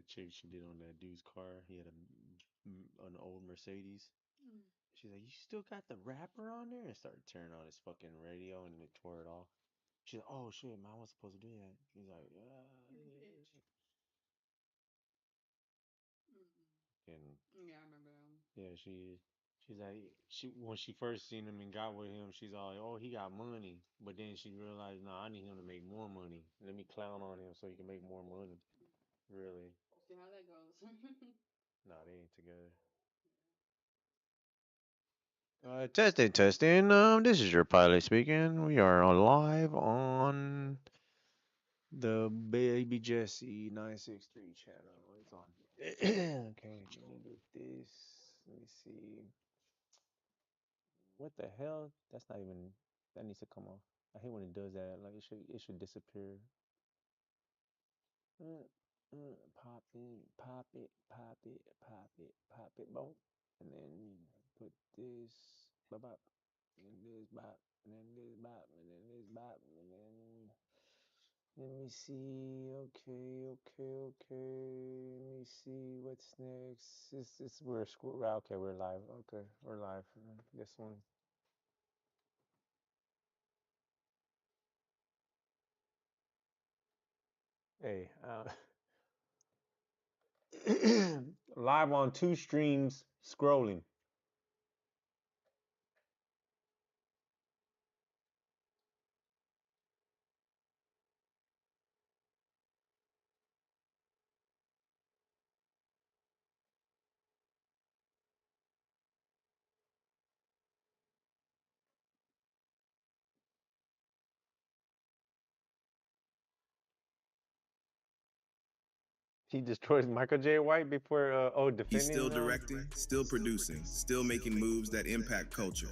that chick she did on that dude's car. He had an old Mercedes. She's like, you still got the wrapper on there? And started tearing on his fucking radio and it tore it off. She's like, oh shit, man, I wasn't supposed to do that. He's like, and Yeah, I remember that one. yeah, she's like when she first seen him and got with him, she's all like, oh, he got money. But then she realized, no, I need him to make more money. Let me clown on him so he can make more money. Really? See how that goes. No, they ain't together. Testing, testing. This is your pilot speaking. We are on live on the Baby Jesse 963 channel. It's on. Okay, let me do this. Let me see. What the hell? That's not even. That needs to come off. I hate when it does that. Like it should disappear. Pop it, pop it, pop it, pop it, pop it, boom. And then put this bop bop, and this bop, and then this bop, and then this bop, and then let me see. Okay, okay, okay. Let me see what's next. This we're okay. We're live. Okay, we're live. This one. Hey, live on 2 streams, scrolling. He destroys Michael J. White before He's defending. still directing, still producing, still making moves that impact culture.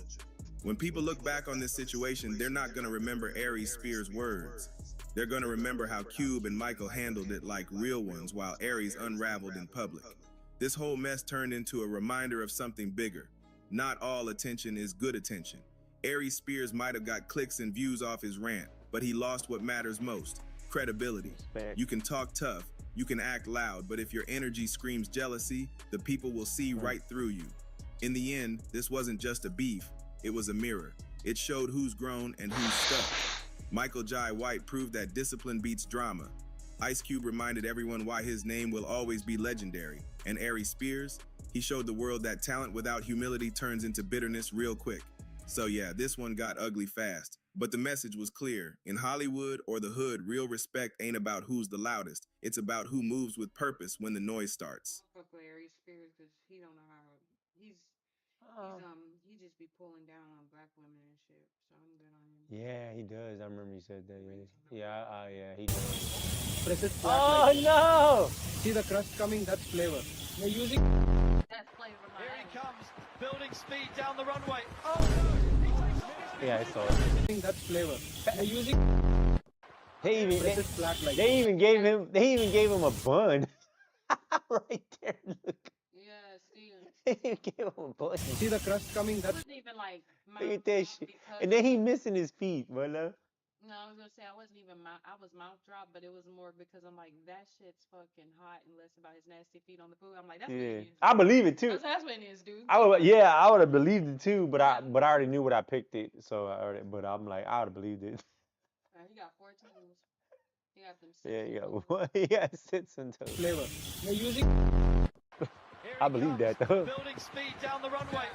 When people look back on this situation, they're not going to remember Aries Spears' words. They're going to remember how Cube and Michael handled it like real ones while Aries unraveled in public. This whole mess turned into a reminder of something bigger. Not all attention is good attention. Aries Spears might have got clicks and views off his rant, but he lost what matters most: credibility. You can talk tough, you can act loud, but if your energy screams jealousy, the people will see right through you. In the end, this wasn't just a beef, it was a mirror. It showed who's grown and who's stuck. Michael J. White proved that discipline beats drama. Ice Cube reminded everyone why his name will always be legendary. And Aries Spears, he showed the world that talent without humility turns into bitterness real quick. So yeah, this one got ugly fast. But the message was clear. In Hollywood or the hood, real respect ain't about who's the loudest. It's about who moves with purpose when the noise starts. Fuck with Aries Spears because he don't know how. He just be pulling down on black women and shit. So I'm good on him. Yeah, he does. I remember you said that. Yeah, he does. Press it flat Oh like no! See the crust coming, that's flavor. They're using That's flavor. Here he comes, building speed down the runway. Yeah, I saw it. that's flavor. They're using press it flat like They even gave him a bun. Right there, look. Yeah, Steven. They even gave him a bun. see the crust coming, It that's wasn't even like Look at that shit. because And then he missing his feet, brother. no, I was gonna say I wasn't even I was mouth drop, but it was more because I'm like that shit's fucking hot and less about his nasty feet on the food. I'm like that's what Yeah, it is. I believe it too. That's what it is, dude. I would have believed it too, but I already knew what I picked it, so but I'm like, I would have believed it. He got 4 toes. He got them. Yeah, six you toes. got he got sits and toes. flavor. They're using Here I he believe comes, that though. building speed down the runway.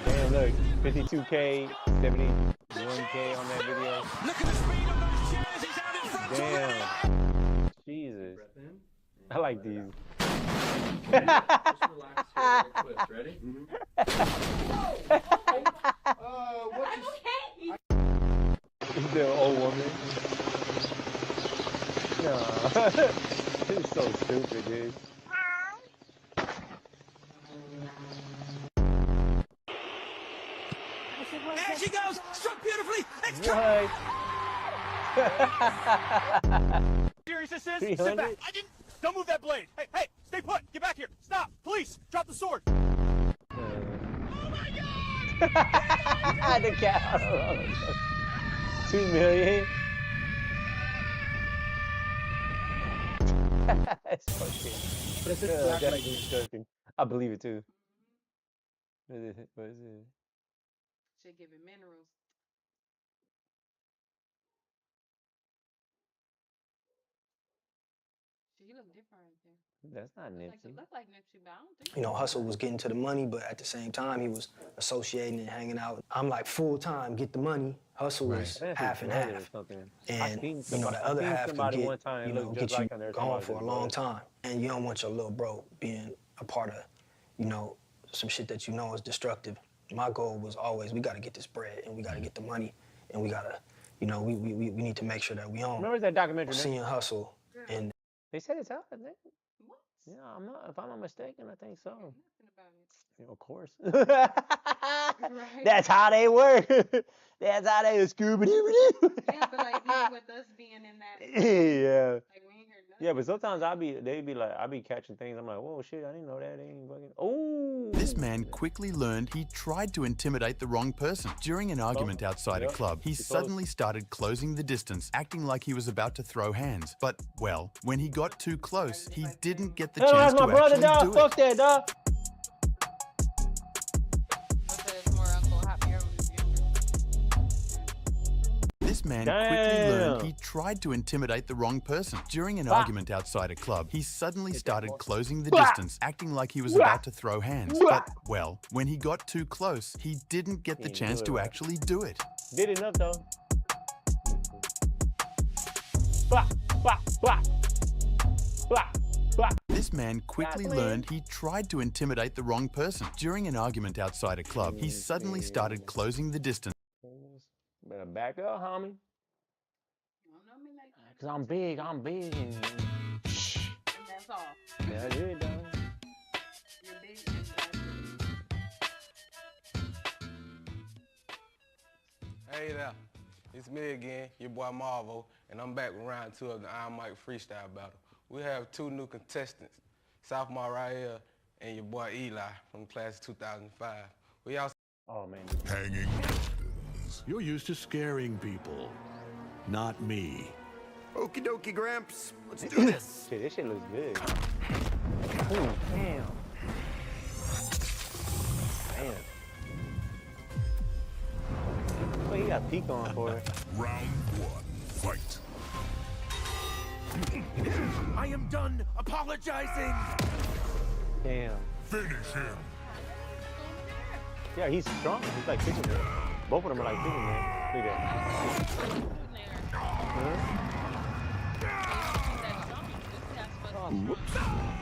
Damn, look, 52K, 71K on that video. Look at the speed of those chairs. He's out in front Damn, Jesus, I like these. Just relax here. Twist. Ready? Is the old woman? No, this is so stupid, dude. There she goes, struck beautifully. It's What? Serious this is. Sit 300? back. Don't move that blade. Hey, stay put. Get back here. Stop. Police, drop the sword. The cow. 2 million. It's fucking. But it's black That's like disgusting. I believe it too. What is it? What is it? Should give it minerals. She look different right there. That's not Nipsey. Look like Nipsey, but I don't think. You know, Hustle was getting to the money, but at the same time, he was associating and hanging out. I'm like full time, get the money. Hustle was half and half. And, you know, the other half could get, you know, get you going for a long time. And you don't want your little bro being a part of, you know, some shit that you know is destructive. My goal was always, we got to get this bread and we got to get the money and we got to, you know, we need to make sure that we own. Remember that documentary? Seeing Hustle and They said it's out, I think. What? Yeah, if I'm not mistaken, I think so. Nothing about it. Yeah, of course. Right. That's how they work. That's how they Scooby-Doo. Yeah, but like even with us being in that, Yeah. like we ain't heard nothing. Yeah, but sometimes they be like, I be catching things. I'm like, whoa, shit, I didn't know that. They ain't fucking. Oh. This man quickly learned he tried to intimidate the wrong person. During an argument outside a club, he suddenly started closing the distance, acting like he was about to throw hands. But, well, when he got too close, he didn't get the Hey, chance that's my to brother, actually dog. do Fuck it. that, dog. This man quickly learned he tried to intimidate the wrong person. During an argument outside a club, he suddenly started closing the distance, acting like he was about to throw hands. But, well, when he got too close, he didn't get the chance to actually do it. Did enough, though. Blah, blah, blah. Blah, blah. This man quickly learned he tried to intimidate the wrong person. During an argument outside a club, he suddenly started closing the distance. Better back up, homie. You don't know me like that. Cause I'm big. And That's all. that's it, dog. You're big and that's it. Hey there, it's me again, your boy Marvo, and I'm back with round 2 of the Iron Mike Freestyle Battle. We have 2 new contestants, sophomore right here, and your boy Eli from class of 2005. We also Oh man. Hanging mountains. You're used to scaring people. Not me. Okie dokie, Gramps. Let's do this. Shit, this shit looks good. Ooh, damn. Damn. Well, he got peak on for it. Round 1, fight. I am done apologizing. Damn. Finish him. Yeah, he's strong. He's like kicking man. Both of them are like kicking man. Look at that.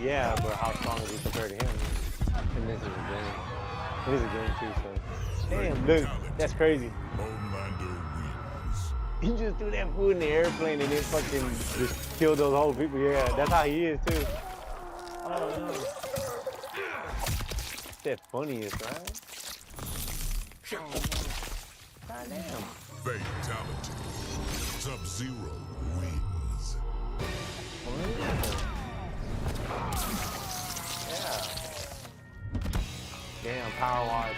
Yeah, but how strong is he compared to him? And this is a game. It is a game too, so. Damn, look, that's crazy. Homelander wins. He just threw that food in the airplane and then fucking just killed those whole people. Yeah, that's how he is too. Oh no. That funniest, right? Oh, God damn. Fatality. Sub-Zero wins. Yeah. Damn, power wise.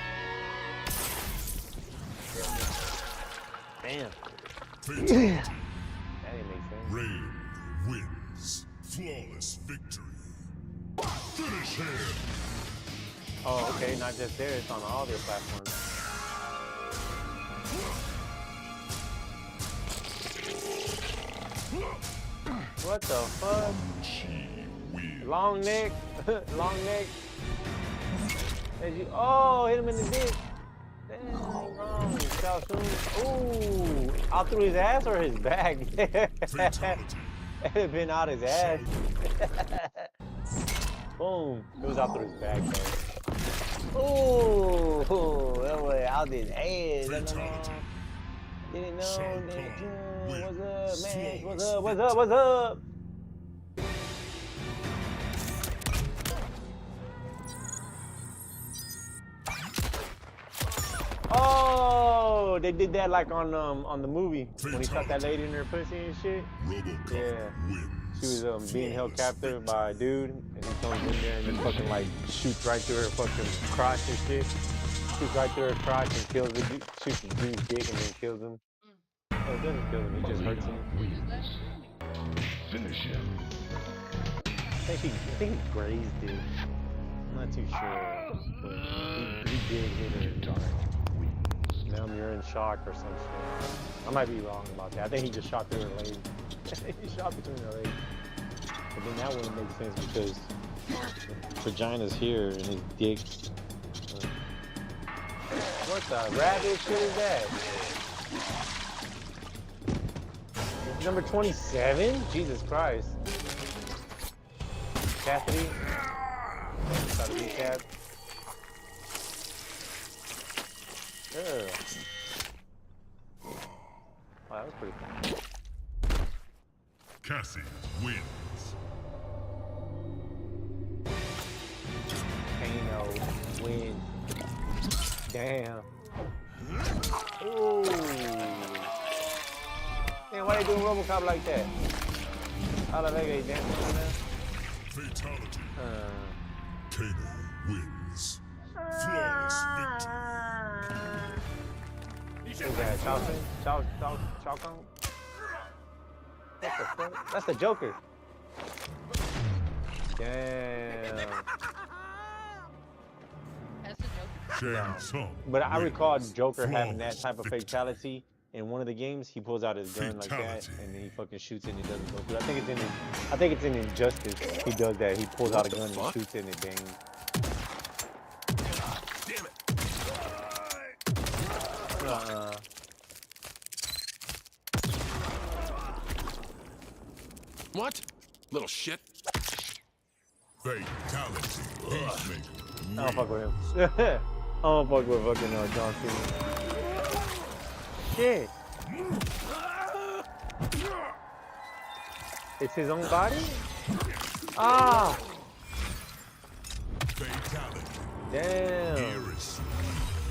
Damn. Fatality. That didn't make sense. Rain wins. Flawless victory. Finish him. Oh, okay, not just there, it's on all their platforms. What the fuck? Long neck, long neck. Oh, hit him in the dick. Damn, wrong. Ooh, out through his ass or his back? It had been out his ass. Boom, it was out through his back, though. Ooh, that was out his ass. Didn't know that. What's up, man? What's up? What's up? What's up? Oh, they did that like on the movie when he shot that lady in her pussy and shit. Yeah, she was being held captive by a dude, and he comes in there and just fucking like shoots right through her fucking crotch and shit. Shoots right through her crotch and kills the dude, shoots the dude's dick and then kills him. Oh, it doesn't kill him, it just hurts him. Finish him. think he grazed it. I'm not too sure, but he did hit her. Now you're in shock or some shit. I might be wrong about that. I think he just shot through her leg. He shot between her legs. But then that wouldn't make sense because vagina's here and his dick's. What the rabbit shit is that? Number 27? Jesus Christ. Cassidy? Try to recap. Ugh. Wow, that was pretty fun. Cassie wins. Kano wins. Damn. Ooh. Man, why they doing RoboCop like that? How the heck they dancing on that? Fatality. Kano wins. Flawless victory. Who's that? Chao Kong? What the fuck? That's the Joker. Damn. That's the Joker. But I recall Joker having that type of fatality in one of the games. He pulls out his gun like that, and then he fucking shoots it and it doesn't go through. I think it's in Injustice. He does that. He pulls out a gun and shoots it and it bangs. Damn it. What? Little shit. Fatality. I don't fuck with him. I don't fuck with fucking John Cena. Shit. It's his own body? Ah! Fatality. Damn.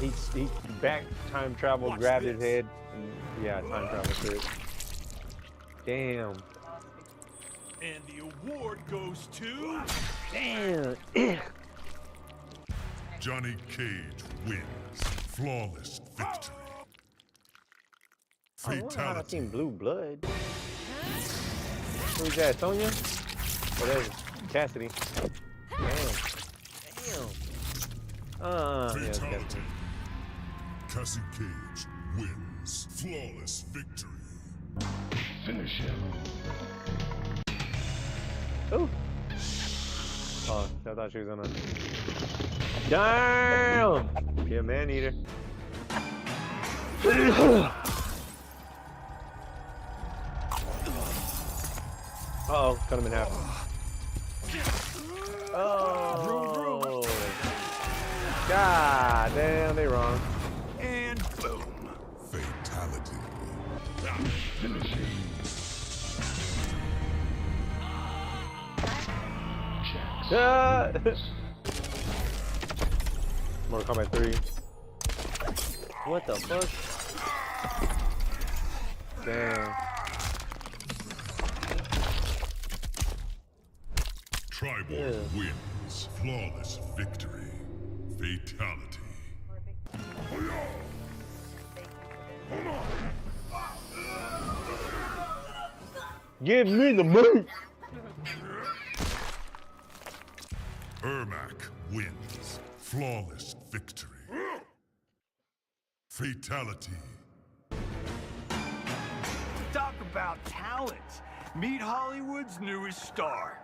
He back time travel, grabbed his head. And, yeah, time travel shit. Damn. And the award goes to... Damn. Johnny Cage wins. Flawless victory. Fatality. I've seen Blue Blood. Who's that, Sonya? Oh, there's Cassidy. Damn. Yeah, Fatality. Cassie Cage wins. Flawless victory. Finish him. Ooh. Oh, I thought she was on a... Damn! Yeah, man eater. Uh-oh, cut him in half. Oh! God damn, they wrong. And boom. Fatality. Mortal Kombat 3. What the fuck? Damn. Tribal wins. Flawless victory. Fatality. Give me the meat! Ermac wins. Flawless victory. Fatality. Talk about talent. Meet Hollywood's newest star.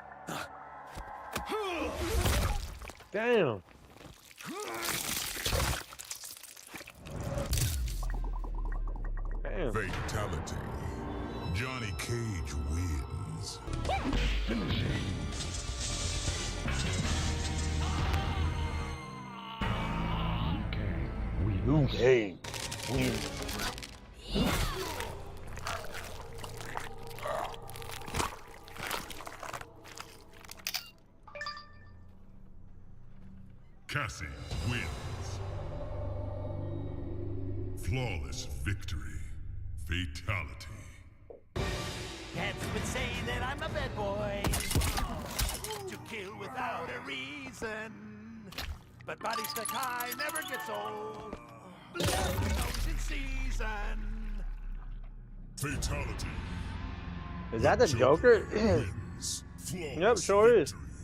Damn. Damn. Fatality. Johnny Cage wins. Liu Kang wins. Cassie wins. Flawless victory. Fatality. Cats would say that I'm a bad boy. To kill without a reason. But body stuck high never gets old. Blood knows in season. Fatality. Is that the Joker? Wins. Yep, sure is. Victory.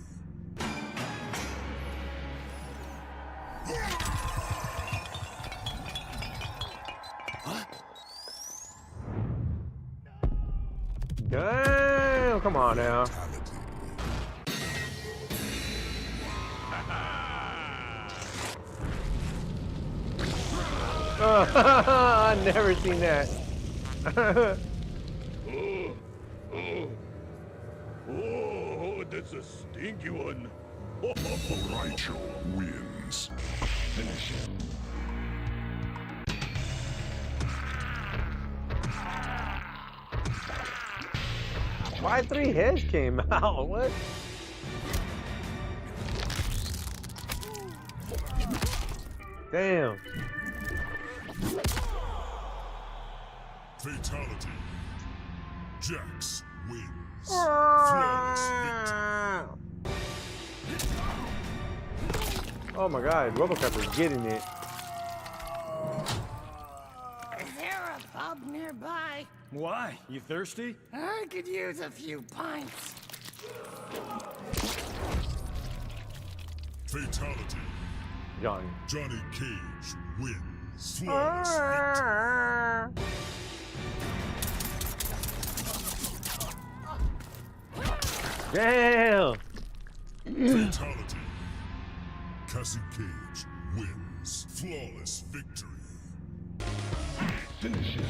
Damn, come on now. I never seen that. Oh, that's a stinky one. Rachel wins. Finish him. Why 3 heads came out? What? Damn. Fatality. Jax wins. Flawless victory. Oh my God, RoboCop is getting it. Is there a pub nearby? Why? You thirsty? I could use a few pints. Fatality. Johnny Cage wins. Flawless victory. Damn. Fatality. Cassie Cage wins. Flawless victory. Finish him.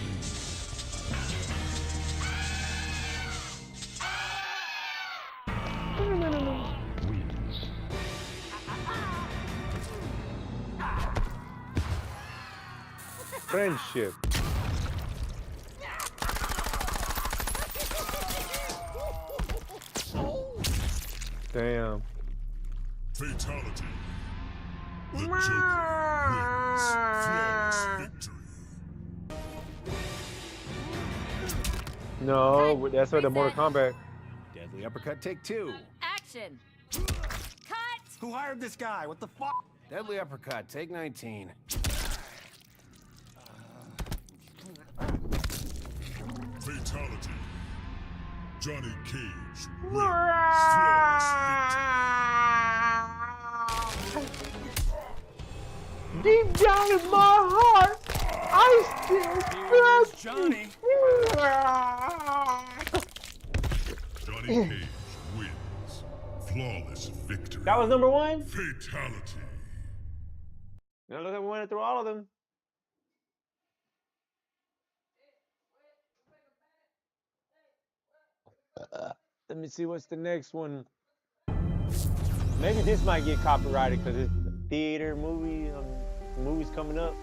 Wins. Friendship. Damn. Fatality. The Joker wins. Flawless victory. No, that's where the Mortal Kombat. Deadly uppercut, take 2. Action. Cut. Who hired this guy? What the fuck? Deadly uppercut, take 19. Fatality. Johnny Cage wins. Flawless victory. Deep down in my heart, I still trust Johnny. Johnny Cage wins. Flawless victory. That was number 1? Fatality. Now look like we went through all of them. Let me see what's the next one. Maybe this might get copyrighted because it's a theater movie. Movies coming up.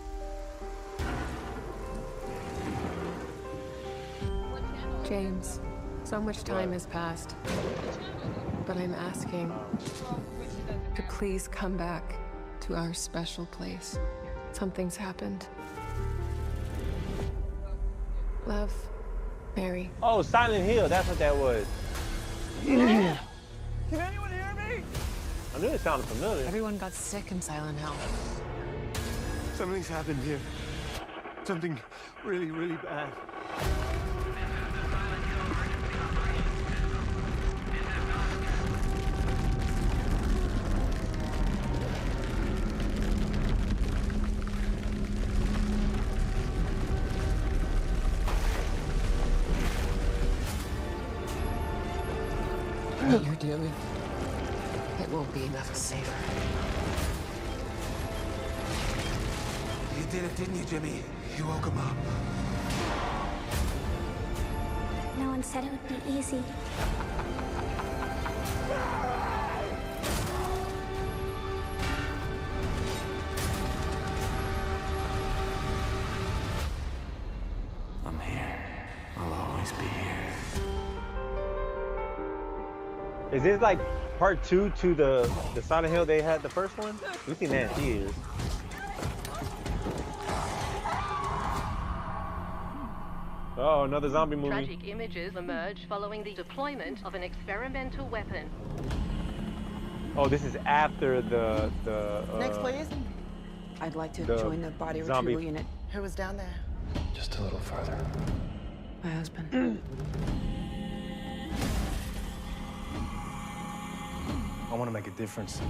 James, so much time has passed, but I'm asking to please come back to our special place. Something's happened. Love, Mary. Oh, Silent Hill. That's what that was. Can anyone hear me? I knew it sounded familiar. Everyone got sick in Silent Hill. Something's happened here. Something really, really bad. What you're doing, it won't be enough to save her. You did it, didn't you, Jimmy? You woke him up. No one said it would be easy. I'm here. I'll always be here. Is this like part 2 to the Silent Hill they had the first one? We've seen that in theaters. Oh, another zombie movie. Tragic images emerge following the deployment of an experimental weapon. Oh, this is after the Next, please. I'd like to join the body zombie retrieval unit. Who was down there? Just a little further. My husband. I want to make a difference.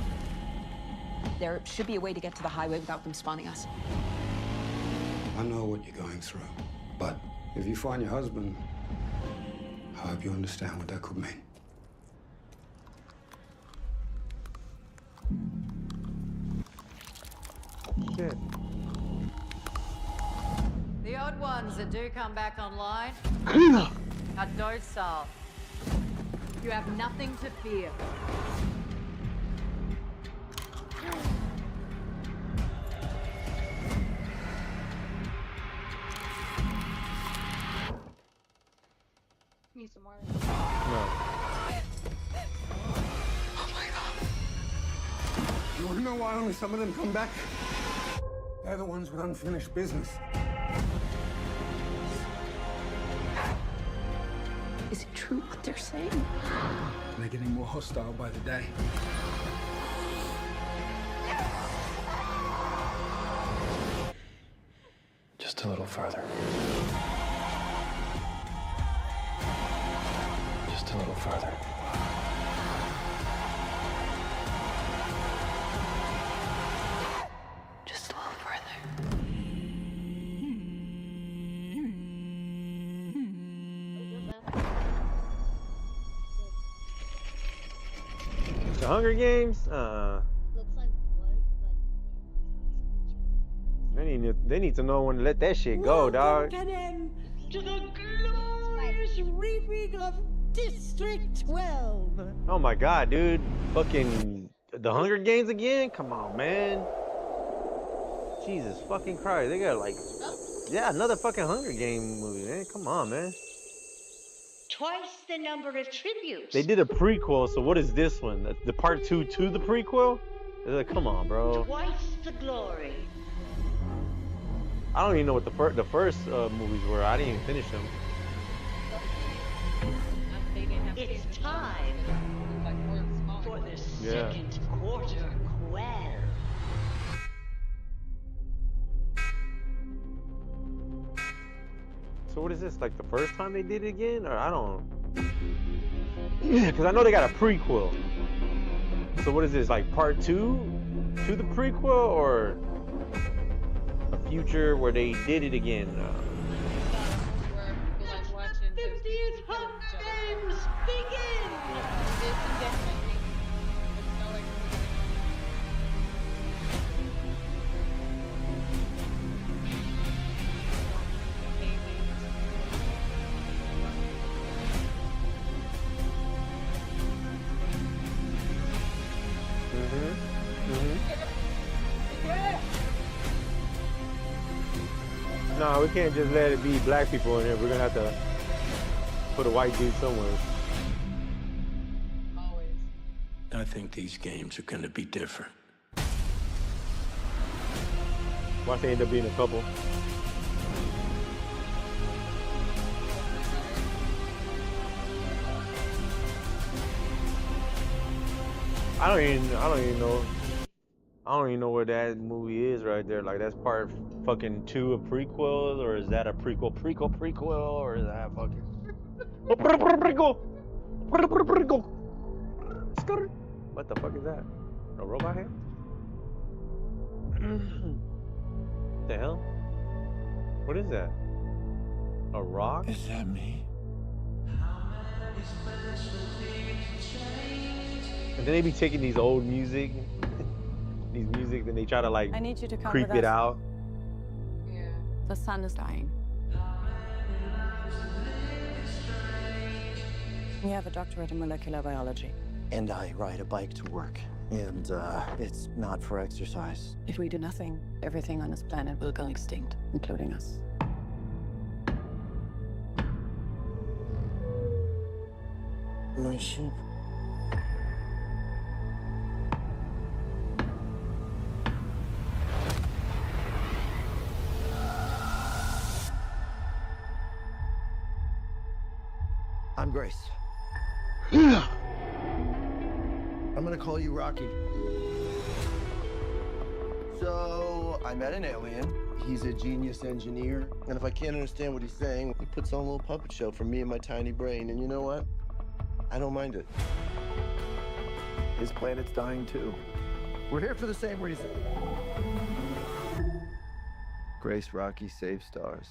There should be a way to get to the highway without them spawning us. I know what you're going through, but if you find your husband, I hope you understand what that could mean. Shit. The odd ones that do come back online are docile. You have nothing to fear. Need some more. You wanna know why only some of them come back? They're the ones with unfinished business. Is it true what they're saying? They're getting more hostile by the day. Just a little further. Just a little further. Just a little further. The Hunger Games? They need to know when to let that shit go, dog. Welcome again to the glorious reaping of District 12. Oh my god, dude. Fucking the Hunger Games again? Come on, man. Jesus fucking Christ. They got like, yeah, another fucking Hunger Game movie, man. Come on, man. Twice the number of tributes. They did a prequel, so what is this one? The part 2 to the prequel? Come on, bro. Twice the glory. I don't even know what the first movies were. I didn't even finish them. It's time for the second quarter quell. So what is this? Like the first time they did it again? Or I don't... Because I know they got a prequel. So what is this? Like part 2 to the prequel? Or a future where they did it again? 50th Hunger Games begin! No, we can't just let it be black people in here. We're gonna have to put a white dude somewhere. I think these games are gonna be different. Watch they end up being a couple. I don't even know where that movie is right there. Like that's part fucking 2 of prequels, or is that a prequel, or is that fucking prequel? What the fuck is that? A robot hand? The hell? What is that? A rock? Is that me? And then they be taking these old music, and they try to like I need you to come creep with it us. out. Yeah. The sun is dying. You have a doctorate in molecular biology. And I ride a bike to work. And it's not for exercise. If we do nothing, everything on this planet will go extinct, including us. My ship. I'm Grace. I'm gonna call you Rocky. So, I met an alien. He's a genius engineer. And if I can't understand what he's saying, he puts on a little puppet show for me and my tiny brain. And you know what? I don't mind it. His planet's dying too. We're here for the same reason. Grace, Rocky, save stars.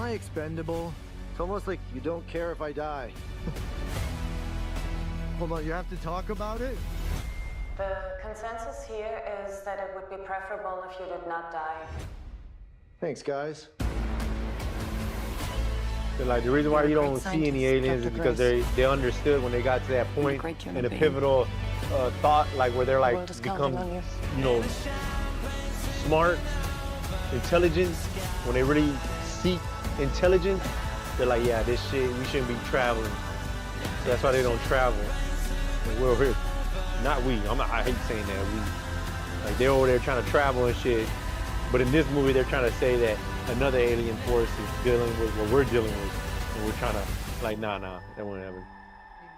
I expendable? It's almost like you don't care if I die. Hold on, you have to talk about it? The consensus here is that it would be preferable if you did not die. Thanks, guys. So, like, the reason why you don't see any aliens is because they understood when they got to that point in a pivotal thought, like where they're like become, you know, smart, intelligent. When they really seek intelligence, they're like, yeah, this shit, we shouldn't be traveling. So that's why they don't travel. And we're here. Not we. I hate saying that we. Like they're over there trying to travel and shit. But in this movie, they're trying to say that another alien force is dealing with what we're dealing with, and we're trying to like, nah, that won't happen.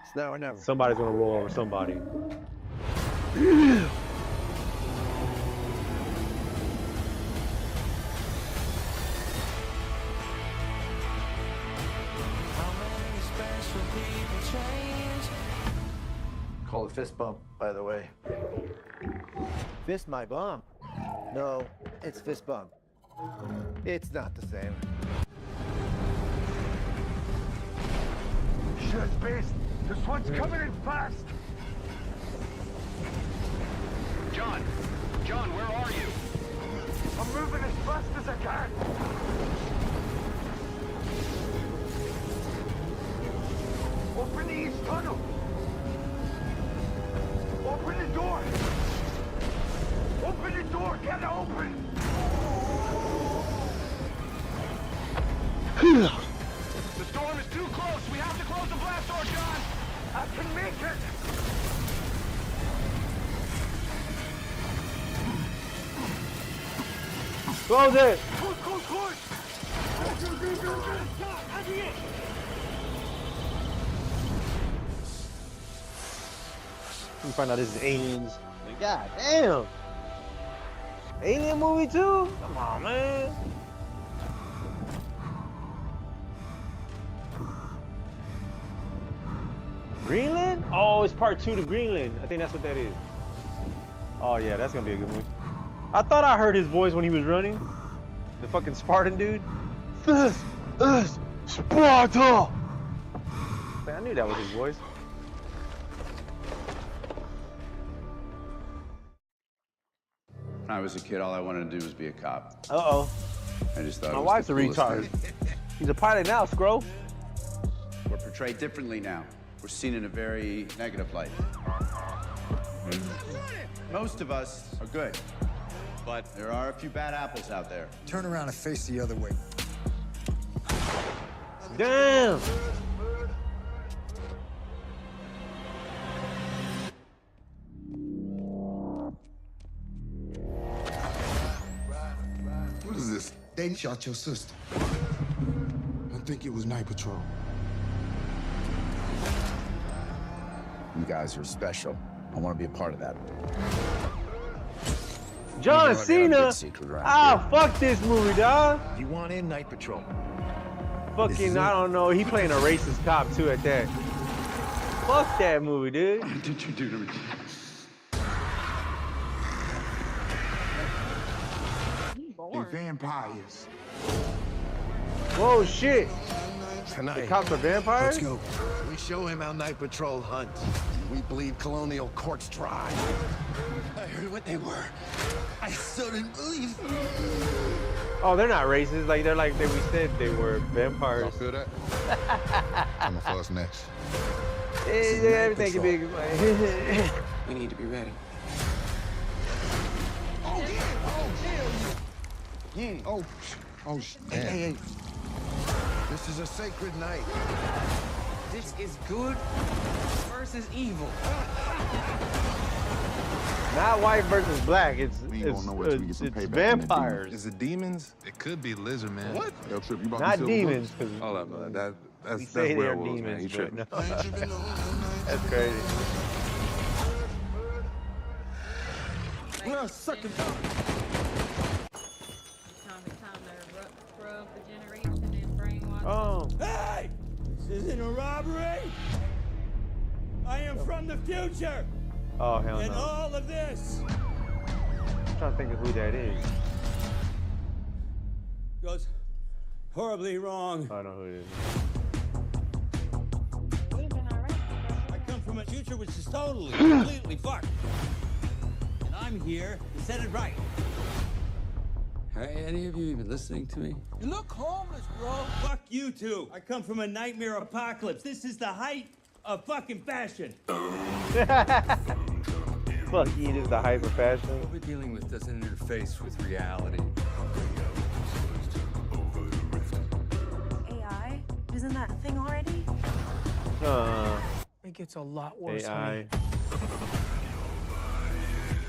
It's now or never. Somebody's gonna roll over somebody. Call it fist bump, by the way. Fist my bump? No, it's fist bump. It's not the same. Shit, Beast! This one's coming in fast! John, where are you? I'm moving as fast as I can! Open the east tunnel! Open the door! Open the door! Get it open! The storm is too close! We have to close the blast door, John! I can make it! Close it! Close! You find out this is aliens. Like, god damn! Alien movie too? Come on, man. Greenland? Oh, it's part 2 to Greenland. I think that's what that is. Oh yeah, that's gonna be a good movie. I thought I heard his voice when he was running. The fucking Spartan dude. This is Sparta! Man, I knew that was his voice. When I was a kid, all I wanted to do was be a cop. Uh-oh. I just thought My it was wife's the a coolest retard. thing. He's a pilot now, Scro. We're portrayed differently now. We're seen in a very negative light. Most of us are good, but there are a few bad apples out there. Turn around and face the other way. Damn! What is this? They shot your sister. I think it was Night Patrol. You guys are special. I want to be a part of that. John Cena? Ah, fuck this movie, dog. You want in Night Patrol? Fucking, I don't know. He playing a racist cop too at that. Fuck that movie, dude. What did you do to me? They're vampires. Whoa, shit. Tonight, the cops are vampires? Let's go. We show him how Night Patrol hunts. We bleed colonial courts dry. I heard what they were. I still didn't believe. Oh, they're not racist. Like we said they were vampires. Y'all feel that? I'm a fuss next. Everything can be. We need to be ready. Oh yeah! Oh, damn. Hey. This is a sacred night. This is good versus evil. Not white versus black. It's vampires. Is it demons? It could be lizard man. What? Yo, Trip, you about Not to demons. Hold up, man. That's Say they're werewolves, man. You demons, but tripping. no. That's crazy. We're sucking down. Time to scrub the generation and brainwash. Oh. Hey! This isn't a robbery! I am from the future! Oh, hell And no. all of this I'm trying to think of who that is. Horribly wrong. I don't know who it is. I come from a future which is totally, completely fucked. And I'm here to set it right. Are any of you even listening to me? You look homeless, bro. Fuck you two. I come from a nightmare apocalypse. This is the height of fucking fashion. Fuck you, this is the hyper fashion. What we're dealing with doesn't interface with reality. AI? Isn't that a thing already? It gets a lot worse. AI.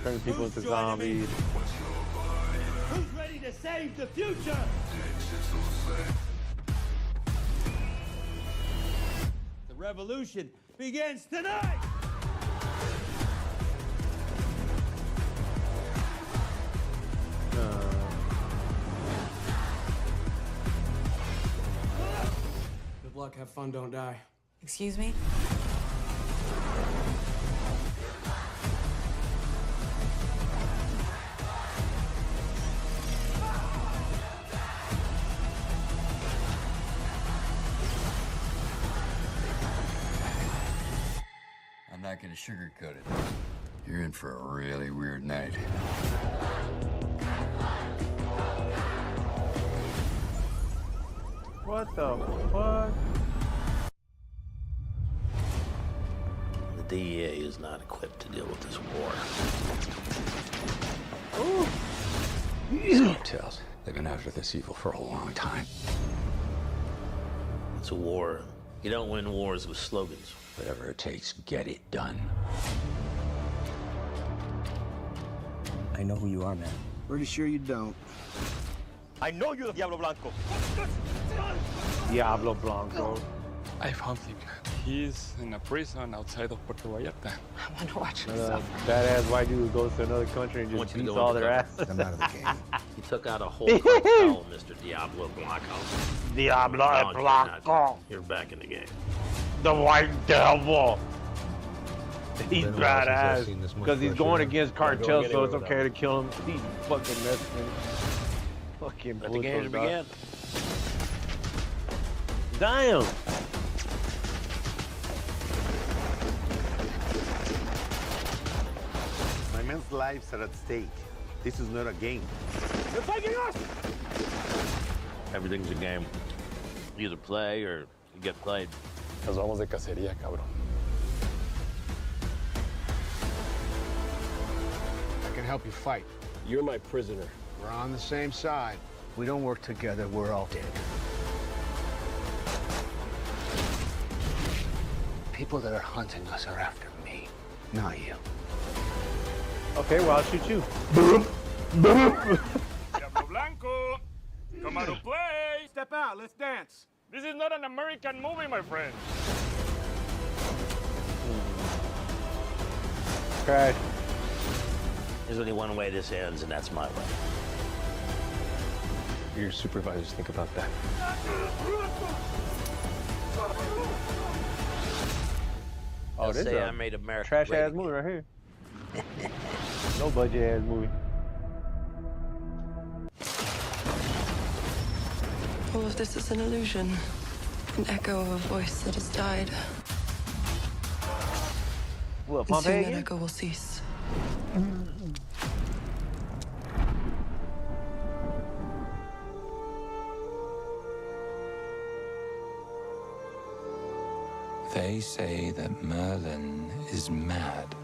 Turn people into zombies. Who's ready to save the future? The revolution begins tonight! Good luck, have fun, don't die. Excuse me? I'm not gonna sugarcoat it. You're in for a really weird night. What the fuck? The DEA is not equipped to deal with this war. Ooh. These cartels, they've been after this evil for a long time. It's a war. You don't win wars with slogans. Whatever it takes, get it done. I know who you are, man. Pretty sure you don't. I know you're the Diablo Blanco. Diablo Blanco. I found him. He's in a prison outside of Puerto Vallarta. I want to watch him suffer. Badass white dude goes to another country and just beats all their asses. I'm out of the game. You took out a whole cartel, Mr. Diablo Blanco. Diablo Blanco. You're back in the game. The White Devil. He's badass because he's going against cartels, so it's okay to kill him. He's fucking Mexican. Fucking Let the games begin. Damn. My men's lives are at stake. This is not a game. You're fighting us! Everything's a game. You either play or you get played. Nos vamos de cacería, cabrón. I can help you fight. You're my prisoner. We're on the same side. We don't work together, we're all dead. People that are hunting us are after me, not you. Okay, well, I'll shoot you. Diablo Blanco, come out to play. Step out, let's dance. This is not an American movie, my friend. Crash. There's only one way this ends, and that's my way. Your supervisors think about that. Oh, this is I made America trash great ass again. movie right here. No budget ass movie. All of this is an illusion, an echo of a voice that has died. What, And Pompeii soon that again? echo will cease. They say that Merlin is mad.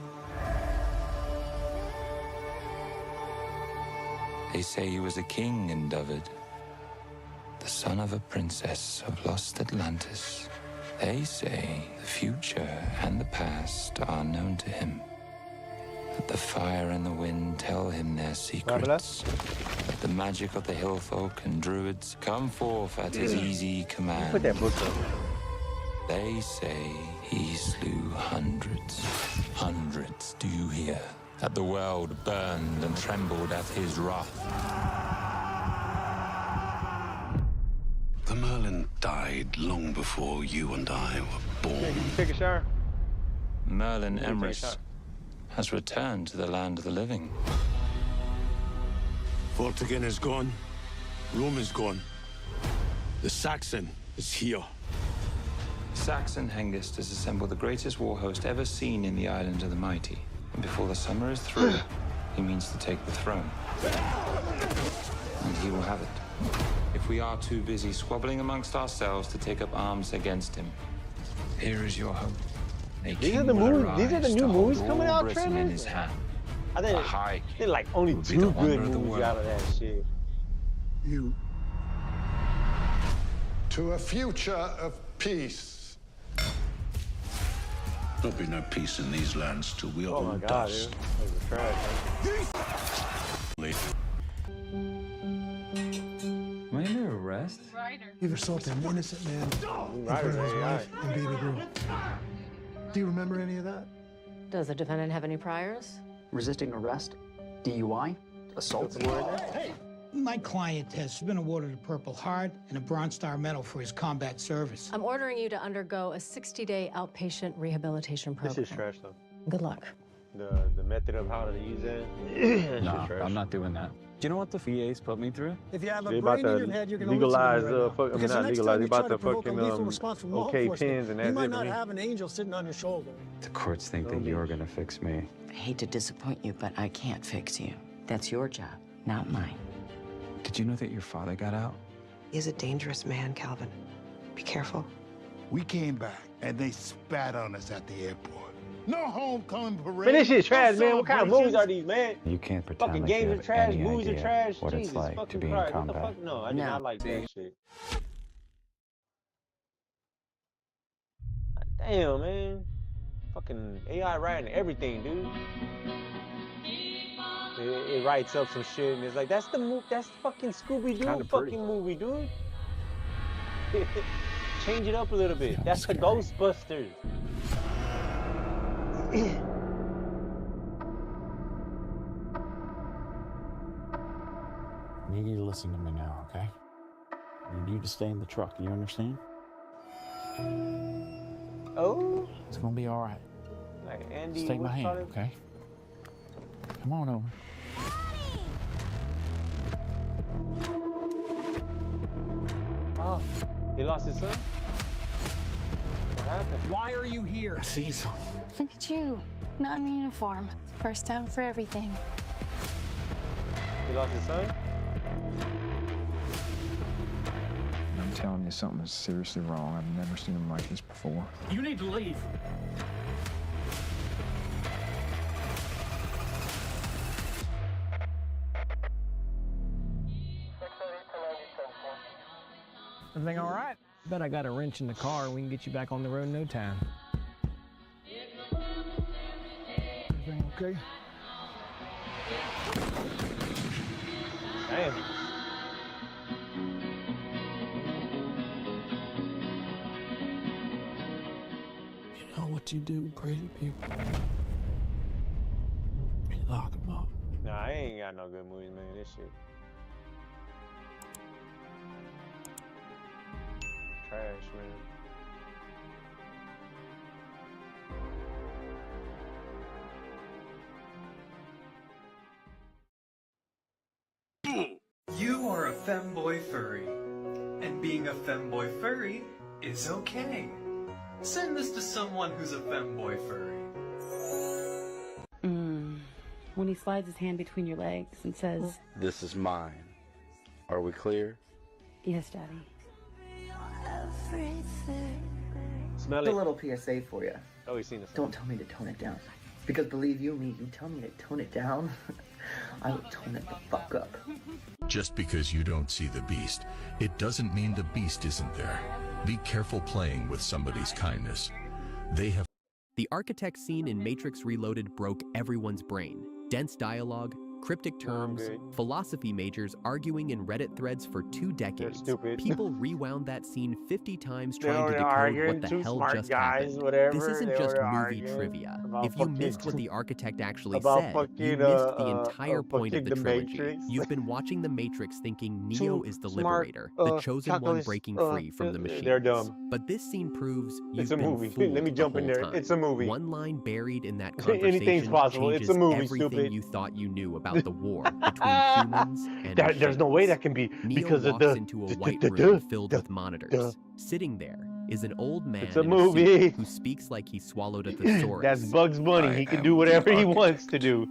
They say he was a king in David, the son of a princess of lost Atlantis. They say the future and the past are known to him, that the fire and the wind tell him their secrets, that the magic of the hill folk and druids come forth at his easy command. Put that book up. They say he slew hundreds. Hundreds, do you hear? That the world burned and trembled at his wrath. The Merlin died long before you and I were born. Take a shower. Merlin Emrys has returned to the land of the living. Vortigern is gone. Rome is gone. The Saxon is here. Saxon Hengist has assembled the greatest war host ever seen in the Island of the Mighty. And before the summer is through, he means to take the throne. And he will have it. If we are too busy squabbling amongst ourselves to take up arms against him, here is your hope. These are the new movies coming out, in trailers? his hand. I think they're like only 2 good movies out of that shit. You. To a future of peace. There'll be no peace in these lands till we are Oh all my god, dust. dude. That was trash. Am I under arrest? You've assaulted an innocent man in front of his wife and baby girl. Do you remember any of that? Does the defendant have any priors? Resisting arrest, DUI, assault. Hey, my client has been awarded a Purple Heart and a Bronze Star Medal for his combat service. I'm ordering you to undergo a 60-day outpatient rehabilitation program. This is trash though. Good luck. The method of how to use it. No, I'm not doing that. Do you know what the VA's put me through? If you have a They brain about in to your head, you're going to legalize listen to me right now. I mean Because the not next legalize, time they you try about to to provoke a lethal fucking response from law okay enforcement, pins and you that's might it not for me. have an angel sitting on your shoulder. The courts think that you're gonna fix me. I hate to disappoint you, but I can't fix you. That's your job, not mine. Did you know that your father got out? He's a dangerous man, Calvin. Be careful. We came back, and they spat on us at the airport. No homecoming parade. Man, this shit trash, no man. What kind of movies are celebrations. these, man? You can't pretend Fucking like you games are have trash, any movies are idea trash. what Jesus it's like to fucking be in Christ. What the combat. fuck? No, I do not like that shit. God damn, man. Fucking AI writing everything, dude. It writes up some shit and it's like, that's the fucking Scooby-Doo fucking movie, dude. Change it up a little bit. That's the Ghostbusters. I need you to listen to me now, okay? I need you to stay in the truck, you understand? Oh? It's gonna be all right. Like Andy, Just take my what's hand, called? okay? Come on over. Oh, he lost his son? What happened? Why are you here? I see something. Look at you, not in uniform. First time for everything. He lost his son? I'm telling you, something is seriously wrong. I've never seen him like this before. You need to leave. Everything all right? Bet I got a wrench in the car. We can get you back on the road in no time. Everything okay? Damn. You know what you do, crazy people? You lock them up. Nah, I ain't got no good movies, man. This shit. Trash, man. You are a femboy furry, and being a femboy furry is okay. Send this to someone who's a femboy furry. When he slides his hand between your legs and says, This is mine. Are we clear? "Yes, Daddy." Smell A it. little PSA for you. Oh, he's seen this. Don't tell me to tone it down. Because believe you me, you tell me to tone it down, I will tone it the fuck up. Just because you don't see the beast, it doesn't mean the beast isn't there. Be careful playing with somebody's kindness. They have. The architect scene in Matrix Reloaded broke everyone's brain. Dense dialogue, cryptic terms, philosophy majors arguing in Reddit threads for 2 decades. People rewound that scene 50 times They trying to were decode arguing, what the two hell smart just guys, happened. whatever, This isn't they just were movie arguing trivia. about If you fucking- missed what the architect actually about said, fucking, you missed the entire fucking point of the the trilogy. Matrix. You've been watching The Matrix thinking Neo is the smart, liberator, the chosen one calculus, breaking free from the machines. they're dumb. But this scene proves you've It's a been movie. fooled Let me the jump in whole there. time. It's a movie. One line buried in that Anything's conversation possible. It's changes a movie, everything stupid. you thought you knew about about the war between humans and machines. There's no way that can be Neo because of walks the into a white room filled with monitors. Sitting there is an old man It's a in movie. a suit who speaks like he swallowed a thesaurus. That's Bugs Bunny. He can do whatever he wants to do.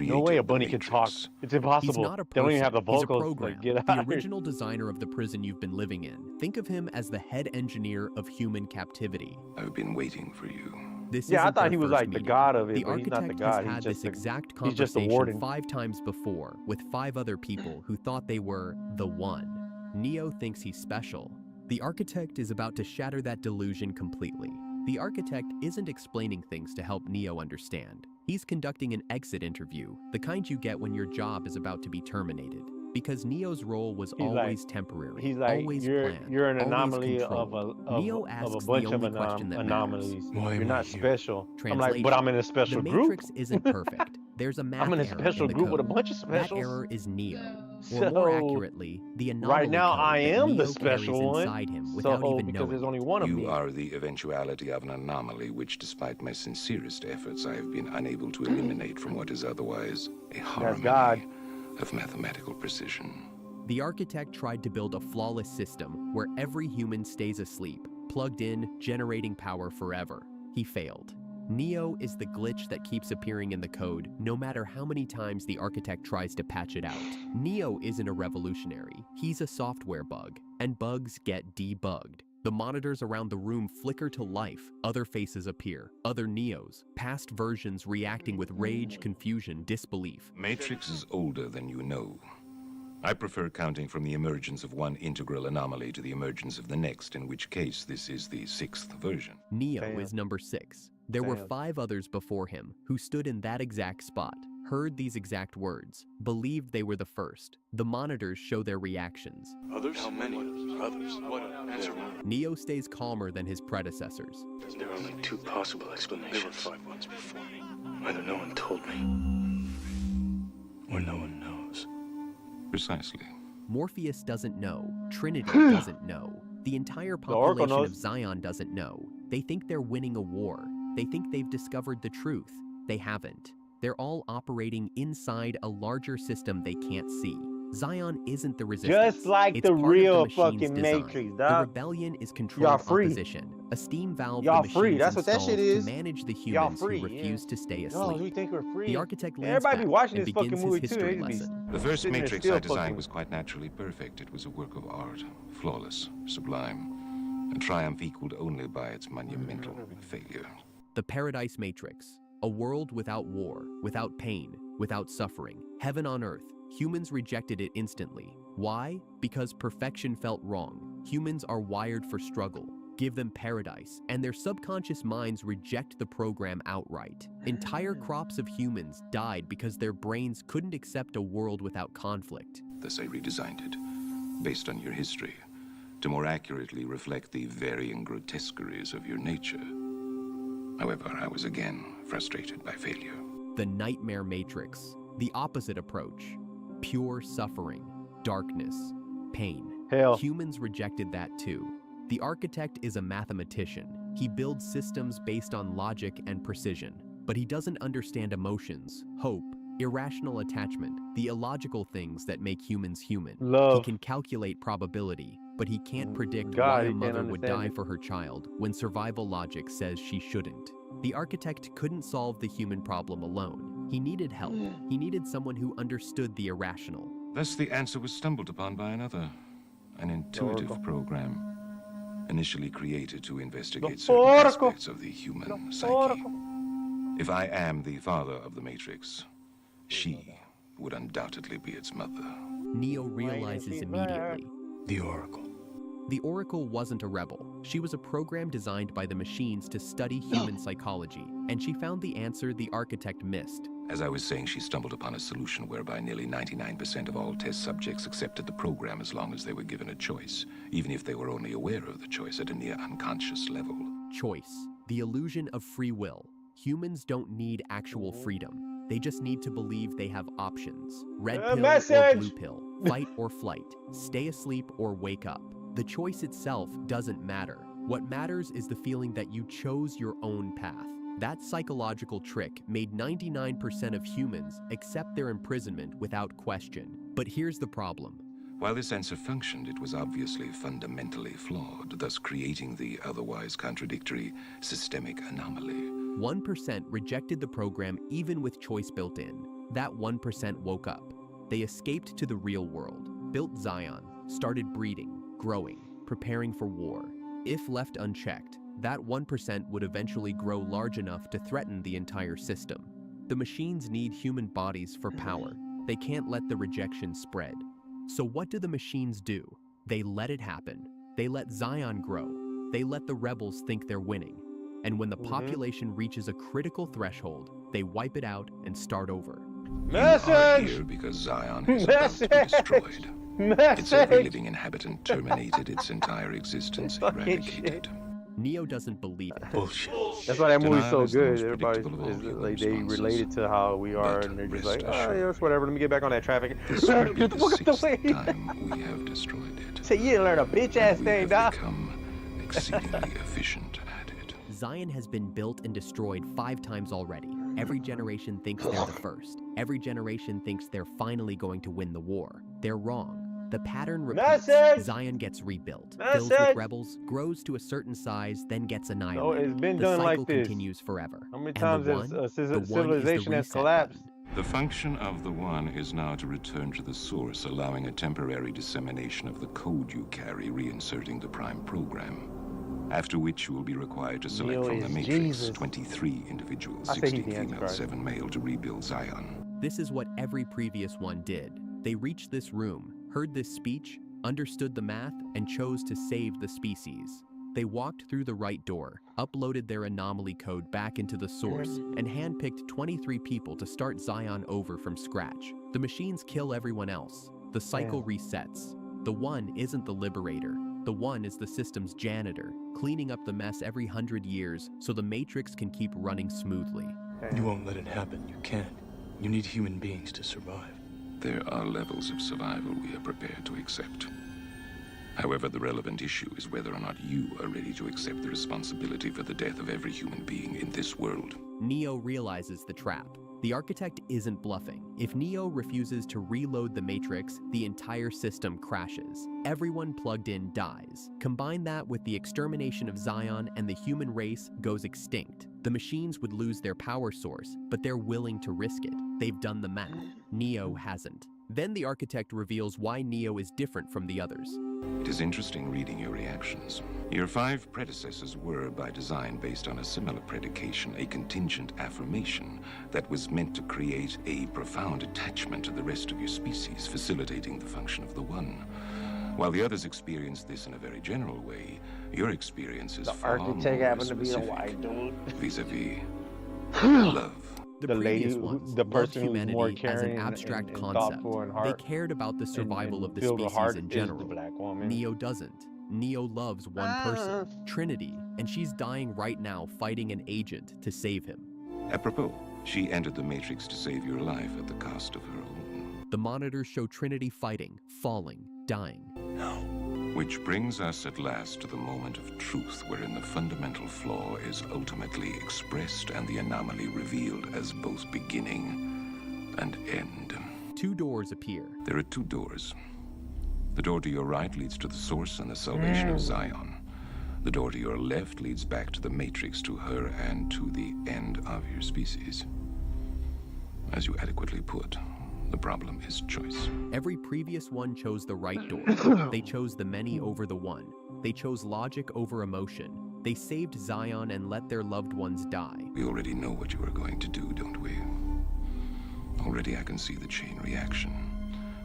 No way a bunny can talk. It's impossible. He's not a person. They don't even have the He's a vocals. program. Like, get out The of here. original designer of the prison you've been living in. Think of him as the head engineer of human captivity. I've been waiting for you. This Yeah, I isn't thought their he was first like the meeting. god of it, The but he's not the architect god. has had He's just this exact he's just a conversation warden. 5 times before with 5 other people who thought they were the one. Neo thinks he's special. The architect is about to shatter that delusion completely. The architect isn't explaining things to help Neo understand. He's conducting an exit interview, the kind you get when your job is about to be terminated. Because Neo's role was always temporary, He's like, always you're planned, an always anomaly controlled. Neo of asks a bunch the of only question that anomalies. matters. You're not special. I'm like, Translation: but I'm in a special the group. Matrix isn't perfect. There's a math I'm in a error special the group with a code. bunch of That specials. error is Neo. Or So, more accurately, the anomaly right now code I that am the Neo special carries one. inside him without So even because knowing there's only it. one of me. You are the eventuality of an anomaly which, despite my sincerest efforts, I have been unable to eliminate from what is otherwise a harmony of mathematical precision. The architect tried to build a flawless system where every human stays asleep, plugged in, generating power forever. He failed. Neo is the glitch that keeps appearing in the code, no matter how many times the architect tries to patch it out. Neo isn't a revolutionary. He's a software bug, and bugs get debugged. The monitors around the room flicker to life. Other faces appear, other Neos, past versions reacting with rage, confusion, disbelief. Matrix is older than you know. I prefer counting from the emergence of one integral anomaly to the emergence of the next, in which case this is the 6th version. Neo is number 6. There were 5 others before him who stood in that exact spot, heard these exact words, believed they were the first. The monitors show their reactions. Others? How many others? What? Answer me. Neo stays calmer than his predecessors. There are only 2 possible explanations. There were 5 ones before me. Either no one told me, or no one knows. Precisely. Morpheus doesn't know. Trinity doesn't know. The entire population knows. of Zion doesn't know. They think they're winning a war. They think they've discovered the truth. They haven't. They're all operating inside a larger system they can't see. Zion isn't the resistance. Just like It's the part of real machine's fucking design. Matrix, The dog. rebellion is Y'all controlled free. opposition. A steam valve Y'all the free. machines That's what that shit installs is. to manage the Y'all humans free, who refuse to stay No, asleep. we think we're free. The architect leans Everybody be back watching and this begins fucking movie his too. history They just be lesson. The first sitting there Matrix still I designed fucking- was quite naturally perfect. It was a work of art, flawless, sublime, a triumph equaled only by its monumental failure. The Paradise Matrix. A world without war, without pain, without suffering. Heaven on earth. Humans rejected it instantly. Why? Because perfection felt wrong. Humans are wired for struggle. Give them paradise, and their subconscious minds reject the program outright. Entire crops of humans died because their brains couldn't accept a world without conflict. Thus I redesigned it, based on your history, to more accurately reflect the varying grotesqueries of your nature. However, I was again frustrated by failure. The Nightmare Matrix. The opposite approach. Pure suffering, darkness, pain. Hell. Humans rejected that too. The architect is a mathematician. He builds systems based on logic and precision, but he doesn't understand emotions, hope, irrational attachment, the illogical things that make humans human. Love. He can calculate probability, but he can't predict God, why he a can't mother would understand die it. for her child when survival logic says she shouldn't. The architect couldn't solve the human problem alone. He needed help. He needed someone who understood the irrational. Thus the answer was stumbled upon by another, an intuitive program, initially created to investigate certain aspects of the human psyche. If I am the father of the Matrix, she would undoubtedly be its mother. Neo realizes immediately. The Oracle. The Oracle wasn't a rebel. She was a program designed by the machines to study human psychology, and she found the answer the architect missed. As I was saying, she stumbled upon a solution whereby nearly 99% of all test subjects accepted the program as long as they were given a choice, even if they were only aware of the choice at a near unconscious level. Choice. The illusion of free will. Humans don't need actual freedom. They just need to believe they have options. Red pill or message! blue pill. Fight or flight. Stay asleep or wake up. The choice itself doesn't matter. What matters is the feeling that you chose your own path. That psychological trick made 99% of humans accept their imprisonment without question. But here's the problem. While this answer functioned, it was obviously fundamentally flawed, thus creating the otherwise contradictory systemic anomaly. 1% rejected the program even with choice built in. That 1% woke up. They escaped to the real world, built Zion, started breeding, growing, preparing for war. If left unchecked, that 1% would eventually grow large enough to threaten the entire system. The machines need human bodies for power. They can't let the rejection spread. So what do the machines do? They let it happen. They let Zion grow. They let the rebels think they're winning. And when the population reaches a critical threshold, they wipe it out and start over. You are here because Zion is about to be destroyed. Its every living inhabitant terminated, its entire existence eradicated. Neo doesn't believe it. Bullshit. That's why that movie's so Denial is the good. most Everybody's predictable of all like, they responses. relate it to how we are, and they're just like, oh, yeah, it's whatever. Let me get back on that traffic. This will be Get the fuck out the way. time we have destroyed it. Say you didn't learn a bitch ass We thing, have dog. become exceedingly efficient at it. Zion has been built and destroyed 5 times already. Every generation thinks they're the first. Every generation thinks they're finally going to win the war. They're wrong. The pattern repeats. Zion gets rebuilt, fills with rebels, grows to a certain size, then gets annihilated. it's been the done cycle like this. continues forever. How many And times the has one is the civilization has reset collapsed? button. The function of the One is now to return to the source, allowing a temporary dissemination of the code you carry, reinserting the Prime program. After which you will be required to select Neo from the is Matrix Jesus. 23 individuals, I say he's 16 the female, Antichrist. 7 male, to rebuild Zion. This is what every previous one did. They reached this room, heard this speech, understood the math, and chose to save the species. They walked through the right door, uploaded their anomaly code back into the source, and handpicked 23 people to start Zion over from scratch. The machines kill everyone else. The cycle resets. The One isn't the liberator. The One is the system's janitor, cleaning up the mess every 100 years so the Matrix can keep running smoothly. You won't let it happen. You can't. You need human beings to survive. There are levels of survival we are prepared to accept. However, the relevant issue is whether or not you are ready to accept the responsibility for the death of every human being in this world. Neo realizes the trap. The architect isn't bluffing. If Neo refuses to reload the Matrix, the entire system crashes. Everyone plugged in dies. Combine that with the extermination of Zion and the human race goes extinct. The machines would lose their power source, but they're willing to risk it. They've done the math. Neo hasn't. Then the architect reveals why Neo is different from the others. It is interesting reading your reactions. Your 5 predecessors were, by design, based on a similar predication, a contingent affirmation that was meant to create a profound attachment to the rest of your species, facilitating the function of the One. While the others experienced this in a very general way, your experience is far more Architect happened to be a specific, white dude. vis-a-vis love. The lady, previous ones the loved person who's humanity more as caring an abstract and concept. thoughtful and They heart, cared about the survival and of the filled with species heart in is the general. black woman. Neo doesn't. Neo loves one person, Trinity, and she's dying right now fighting an agent to save him. Apropos, she entered the Matrix to save your life at the cost of her own. The monitors show Trinity fighting, falling, dying. Which brings us at last to the moment of truth, wherein the fundamental flaw is ultimately expressed and the anomaly revealed as both beginning and end. 2 doors appear. There are 2 doors. The door to your right leads to the source and the salvation of Zion. The door to your left leads back to the Matrix, to her, and to the end of your species. As you adequately put, the problem is choice. Every previous one chose the right door. They chose the many over the one. They chose logic over emotion. They saved Zion and let their loved ones die. We already know what you are going to do, don't we? Already I can see the chain reaction.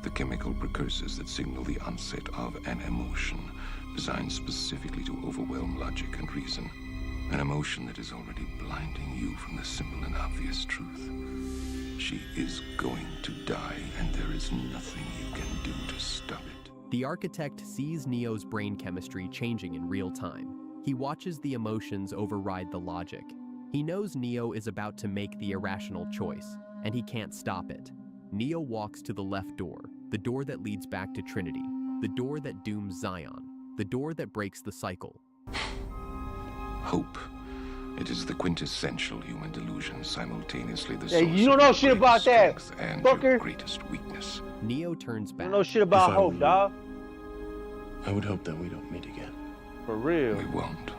The chemical precursors that signal the onset of an emotion, designed specifically to overwhelm logic and reason. An emotion that is already blinding you from the simple and obvious truth. She is going to die, and there is nothing you can do to stop it. The architect sees Neo's brain chemistry changing in real time. He watches the emotions override the logic. He knows Neo is about to make the irrational choice, and he can't stop it. Neo walks to the left door, the door that leads back to Trinity, the door that dooms Zion, the door that breaks the cycle. Hope. It is the quintessential human delusion, simultaneously the Hey, source you don't of know your shit about that, greatest strength and fucker. your greatest weakness. Neo turns You back. don't know shit about hope, dog. I would hope that we don't meet again. For real. We won't.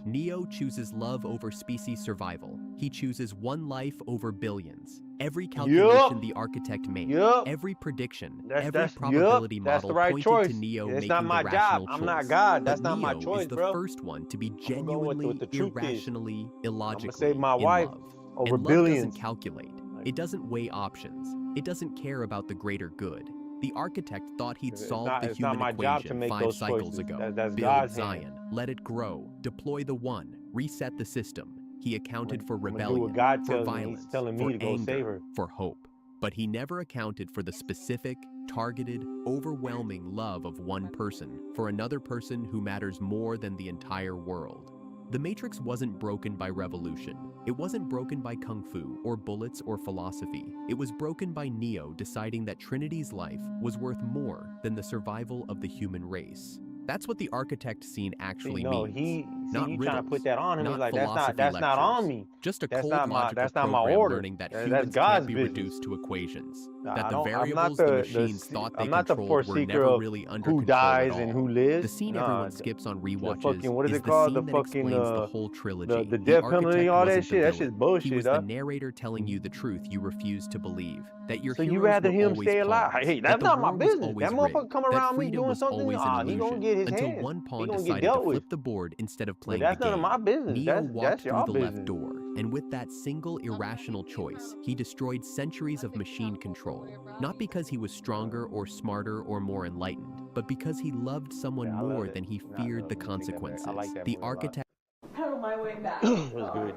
Neo chooses love over species survival. He chooses one life over billions. Every calculation the architect made, every prediction, every probability that's model the right pointed choice. to Neo It's making not my the job. rational I'm choice. not God. That's But not my Neo choice, is the bro. first one to be I'm going with genuinely, what the truth is. irrationally, illogically save my in wife love. over And love billions. doesn't calculate. It doesn't weigh options. It doesn't care about the greater good. The architect thought he'd solved the human my job to equation make 5 those cycles choices. ago. That's Build God's Zion, hand. let it grow, deploy the one, reset the system. He accounted for I'm gonna do rebellion, what God for tells me. violence, He's telling me for to go save anger, her. for hope. But he never accounted for the specific, targeted, overwhelming love of one person for another person who matters more than the entire world. The Matrix wasn't broken by revolution. It wasn't broken by kung fu or bullets or philosophy. It was broken by Neo deciding that Trinity's life was worth more than the survival of the human race. That's what the architect scene actually means. Not you riddles, trying to put that on him. not He's like, philosophy that's not on lectures. me. Just a That's cold not my logical that's not my program order. learning that That's humans God's can't be business. reduced to equations. I'm That the not variables the machines thought they I'm not the controlled were forseeker never of really under who control dies at all. and who lives. The scene Nah, everyone skips on rewatches fucking, what is is it the called? scene The that fucking explains the whole trilogy. the death penalty, architect all that wasn't shit. the That shit's villain. bullshit, He was huh? the narrator telling you the truth you refused to believe. That your So you heroes rather were him always stay alive? pawns, Hey, that that's the not my war was business. always That motherfucker rigged, come that around me freedom doing was something. always an Ah, he gonna illusion, get his until hands. one He pawn gonna get decided to dealt with. flip the board instead of But playing that's the none game. of my business. Neo That's walked through y'all the business. left door, and with that single irrational choice, he destroyed centuries of machine control. Not because he was stronger or smarter or more enlightened, but because he loved someone more than he feared the consequences. The architect. Pedal my way back. It was good.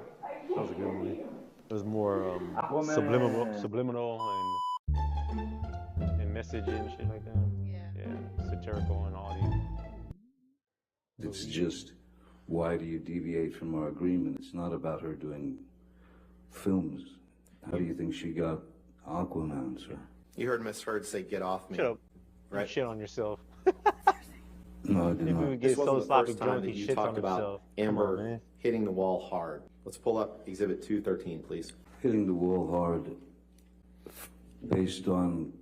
That was a good movie. It was more subliminal and message and shit like that. Yeah, satirical and all these. It's just, why do you deviate from our agreement? It's not about her doing films. How do you think she got Aquaman, sir? You heard Miss Heard say, "Get off me." Shut up. Right? Shit on yourself. No, I did If we This would not. wasn't get the so sloppy first time drunk, that he you shits on talked about himself. Come on, Amber man. hitting the wall hard. Let's pull up Exhibit 213, please. Hitting the wall hard based on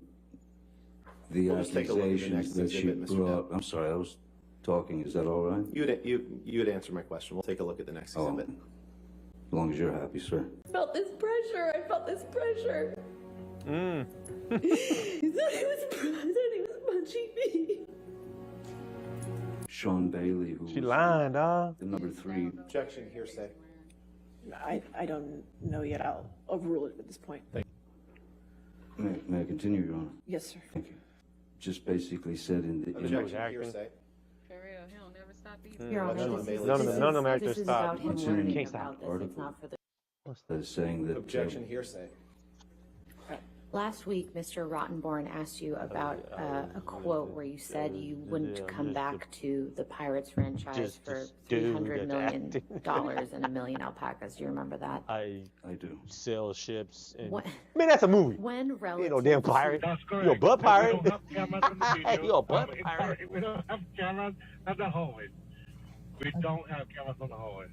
the We'll just take a look at the accusations next that she exhibit, Mr. brought. I'm sorry, I was talking. Is that all right? You had answered my question. We'll take a look at the next exhibit. As long as you're happy, sir. I felt this pressure. I felt this pressure. He thought he was punching me. Sean Bailey, who She was lying, dog. the number 3. Objection, hearsay. I don't know yet. I'll overrule it at this point. May I continue, Your Honor? Yes, sir. Thank you. Just basically said in the... Objection, hearsay. For real, he don't never stop eating. Your Honor, None of them actors this is stop. about him It's in learning the about this. It's not for the... saying that... Objection, hearsay. Last week, Mr. Rottenborn asked you about a quote where you said you wouldn't come back to the Pirates franchise for $300 million and $1 million alpacas. Do you remember that? I do. Sell ships. And... What? Man, that's a movie. When You relative ain't no damn pirate. You a butt pirate. You a butt pirate. We don't have cameras at the hallway. We don't have cameras on the hallway.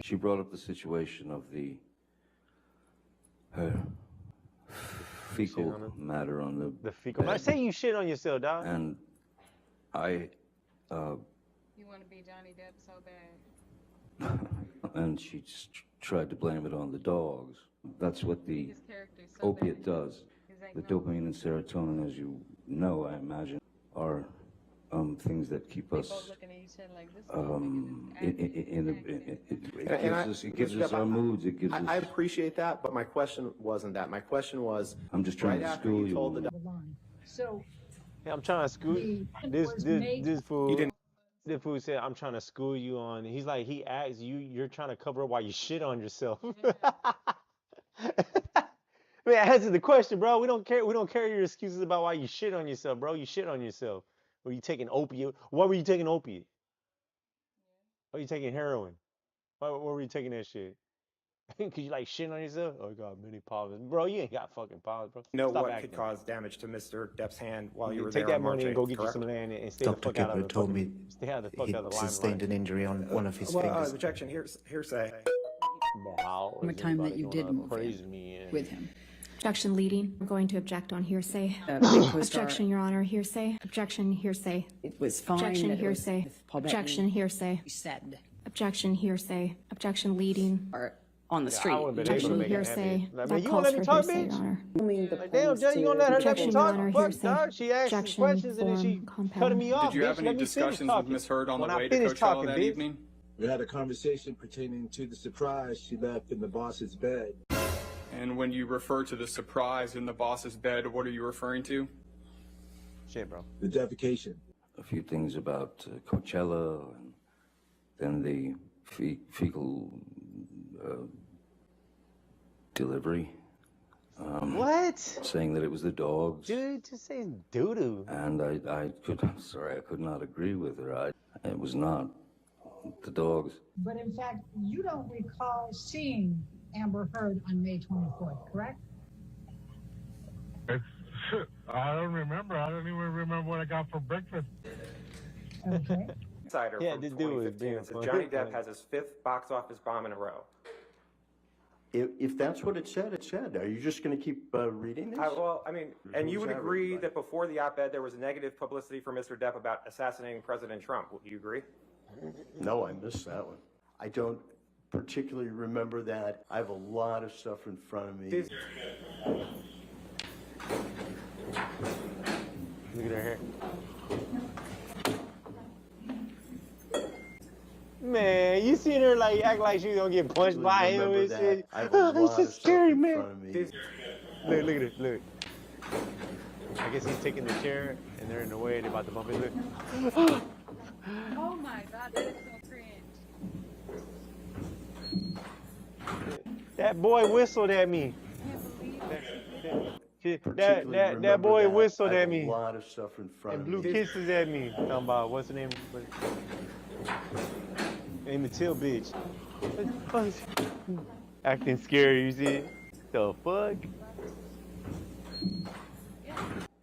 She brought up the situation of her fecal matter on the fecal matter. Say you shit on yourself, dog. And I You want to be Johnny Depp so bad. and she just tried to blame it on the dogs. That's what the His character is so opiate does. The dopamine and serotonin, as you know, I imagine, are things that keep us it gives us our moods. It gives us. I appreciate that, but my question wasn't that. My question was, I'm just trying right to after school you told you. the So, Yeah, I'm trying to school this fool. You didn't- This fool said, "I'm trying to school you on." He's like, he asked you, you're trying to cover up why you shit on yourself. Man, answer the question, bro. We don't care. We don't care your excuses about why you shit on yourself, bro. You shit on yourself. Were you taking opiate? Why were you taking opiate? Why were you taking heroin? Why were you taking that shit? Cause you like shitting on yourself. Oh, I got many problems, bro. You ain't got fucking problems, bro. You know Stop what acting. could cause damage to Mr. Depp's hand while you were Take there that on March money and 8th, go get you correct? some land and stay the Dr. fuck out of Kipper it. told me Stay out of the fuck he out of the sustained an injury on one of his fingers. Objection, hearsay. Wow. What time that you did move praise in me and... with him. Objection leading. I'm going to object on hearsay. Big co-star. Objection, Your Honor. Hearsay. Objection, hearsay. It was fine. Objection, that it was hearsay. with Paul Objection, Bettany. hearsay. You said. Objection, hearsay. Objection leading. Or on the Yeah, I street. would've been able to Objection, make it hearsay. happen. Like, man, That you calls won't let me for talk, hearsay, bitch? Your Honor. Like, damn, Judge, you gonna let her Objection, talk? Your Honor. Fuck, Hearsay. dog. She asked some Objection, questions and then she form, compound. cutting me off. Did you have bitch. any Let me finish discussions with talking. Miss Heard on the When I way to finish Coachella talking, that bitch. evening? We had a conversation pertaining to the surprise she left in the boss's bed. And when you refer to the surprise in the boss's bed, what are you referring to? Shit, bro. The defecation. A few things about Coachella, and then the fecal delivery. What? Saying that it was the dogs. Dude, just say doo-doo. And I'm sorry, I could not agree with her. It was not the dogs. But in fact, you don't recall seeing Amber Heard on May 24th, correct? I don't remember. I don't even remember what I got for breakfast. Okay. Insider Yeah, from this dude was 2015 being that says funny. Johnny Depp has his 5th box office bomb in a row. If that's what it said, it said. Are you just going to keep reading this? Well, I mean, and you Who's would that agree read by? that before the op-ed there was negative publicity for Mr. Depp about assassinating President Trump. Would you agree? No, I missed that one. I don't particularly remember that. I have a lot of stuff in front of me. Look at her hair. Man, you seen her like act like she was gonna get punched by him Remember and that. shit. I have a lot It's of so stuff scary, in man. front of me. Look at this, look. I guess he's taking the chair and they're in the way. They're about to bump it. Look. Oh my god, that is so cringe. That boy whistled at me. That boy whistled at me. I have a lot of stuff in front And of me. blew kisses at me. Talking about what's her name? Amy Till, bitch. Acting scary, you see? The fuck?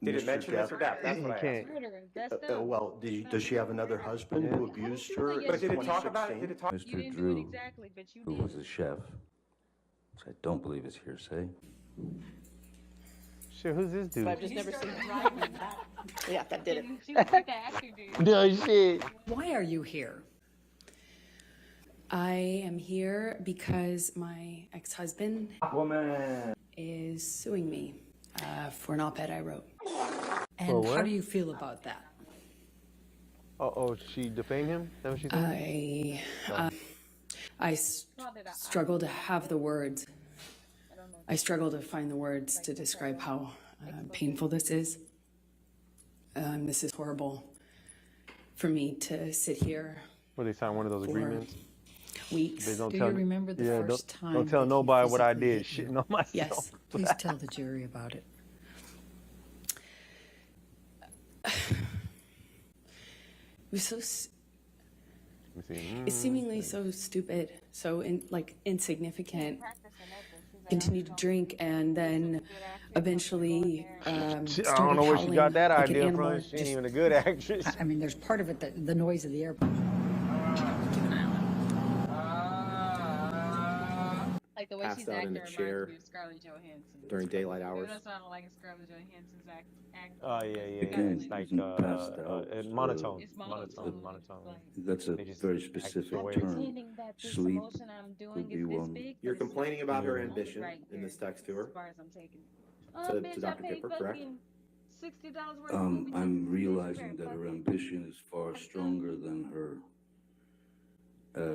Did it mention Mr. Depp? That's what I can't. asked. Well, does she have another husband who abused her? But in did it talk about it? 2016? Did it talk? Mr. Drew, who was a chef, which I don't believe is hearsay. Shit, who's this dude? I've just never seen Yeah, that did it. She was like the actor dude. No shit. Why are you here? I am here because my ex-husband is suing me for an op-ed I wrote. And For what? how do you feel about that? Oh, she defamed him? Is that what she said? I struggle to have the words. I struggle to find the words to describe how painful this is. This is horrible for me to sit here Well, they signed one of those for agreements. weeks. They don't Do tell you remember the first time Don't tell that he nobody what I physically did. hit you? Shitting on myself. Yes, please tell the jury about it. It was so. It's seemingly so stupid, so insignificant. Continue to drink and then eventually. I don't know where she got that like an idea animal. from. She ain't even a good actress. I mean, there's part of it that the noise of the airport. Like the way Passed she's out acting in a reminds chair me of Scarlett Johansson. during daylight hours. That's what I don't like Scarlett Johansson's act. Oh yeah. Again, It's like passed out, monotone. It's Monotone. That's a very specific term. Sleep would be one. You're complaining about her ambition in this text to her. As far as I'm taking. To Dr. Kipper, correct? $60 worth of movie I'm tickets. realizing that her ambition is far stronger than her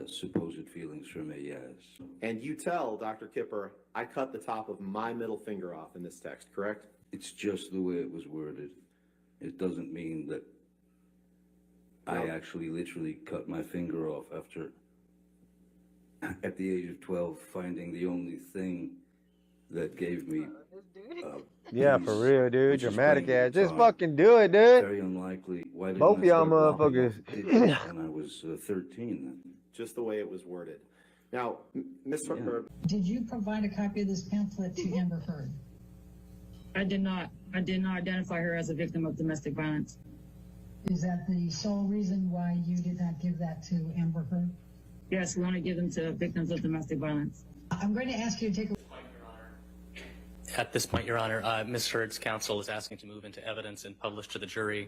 supposed feelings for me, yes. And you tell Dr. Kipper, I cut the top of my middle finger off in this text, correct? It's just the way it was worded. It doesn't mean that I actually literally cut my finger off after, at the age of 12, finding the only thing that gave me Yeah, peace, for real, dude. which is Dramatic spending ass. Just time. fucking do it, dude. Very unlikely. Why didn't Both I of y'all start lopping motherfuckers. off digits when I was 13 then? Just the way it was worded. Now, Ms. Heard, Did you provide a copy of this pamphlet to Amber Heard? I did not. I did not identify her as a victim of domestic violence. Is that the sole reason why you did not give that to Amber Heard? Yes, we want to give them to victims of domestic violence. I'm going to ask you to take a... At this point, Your Honor, Ms. Heard's counsel is asking to move into evidence and publish to the jury.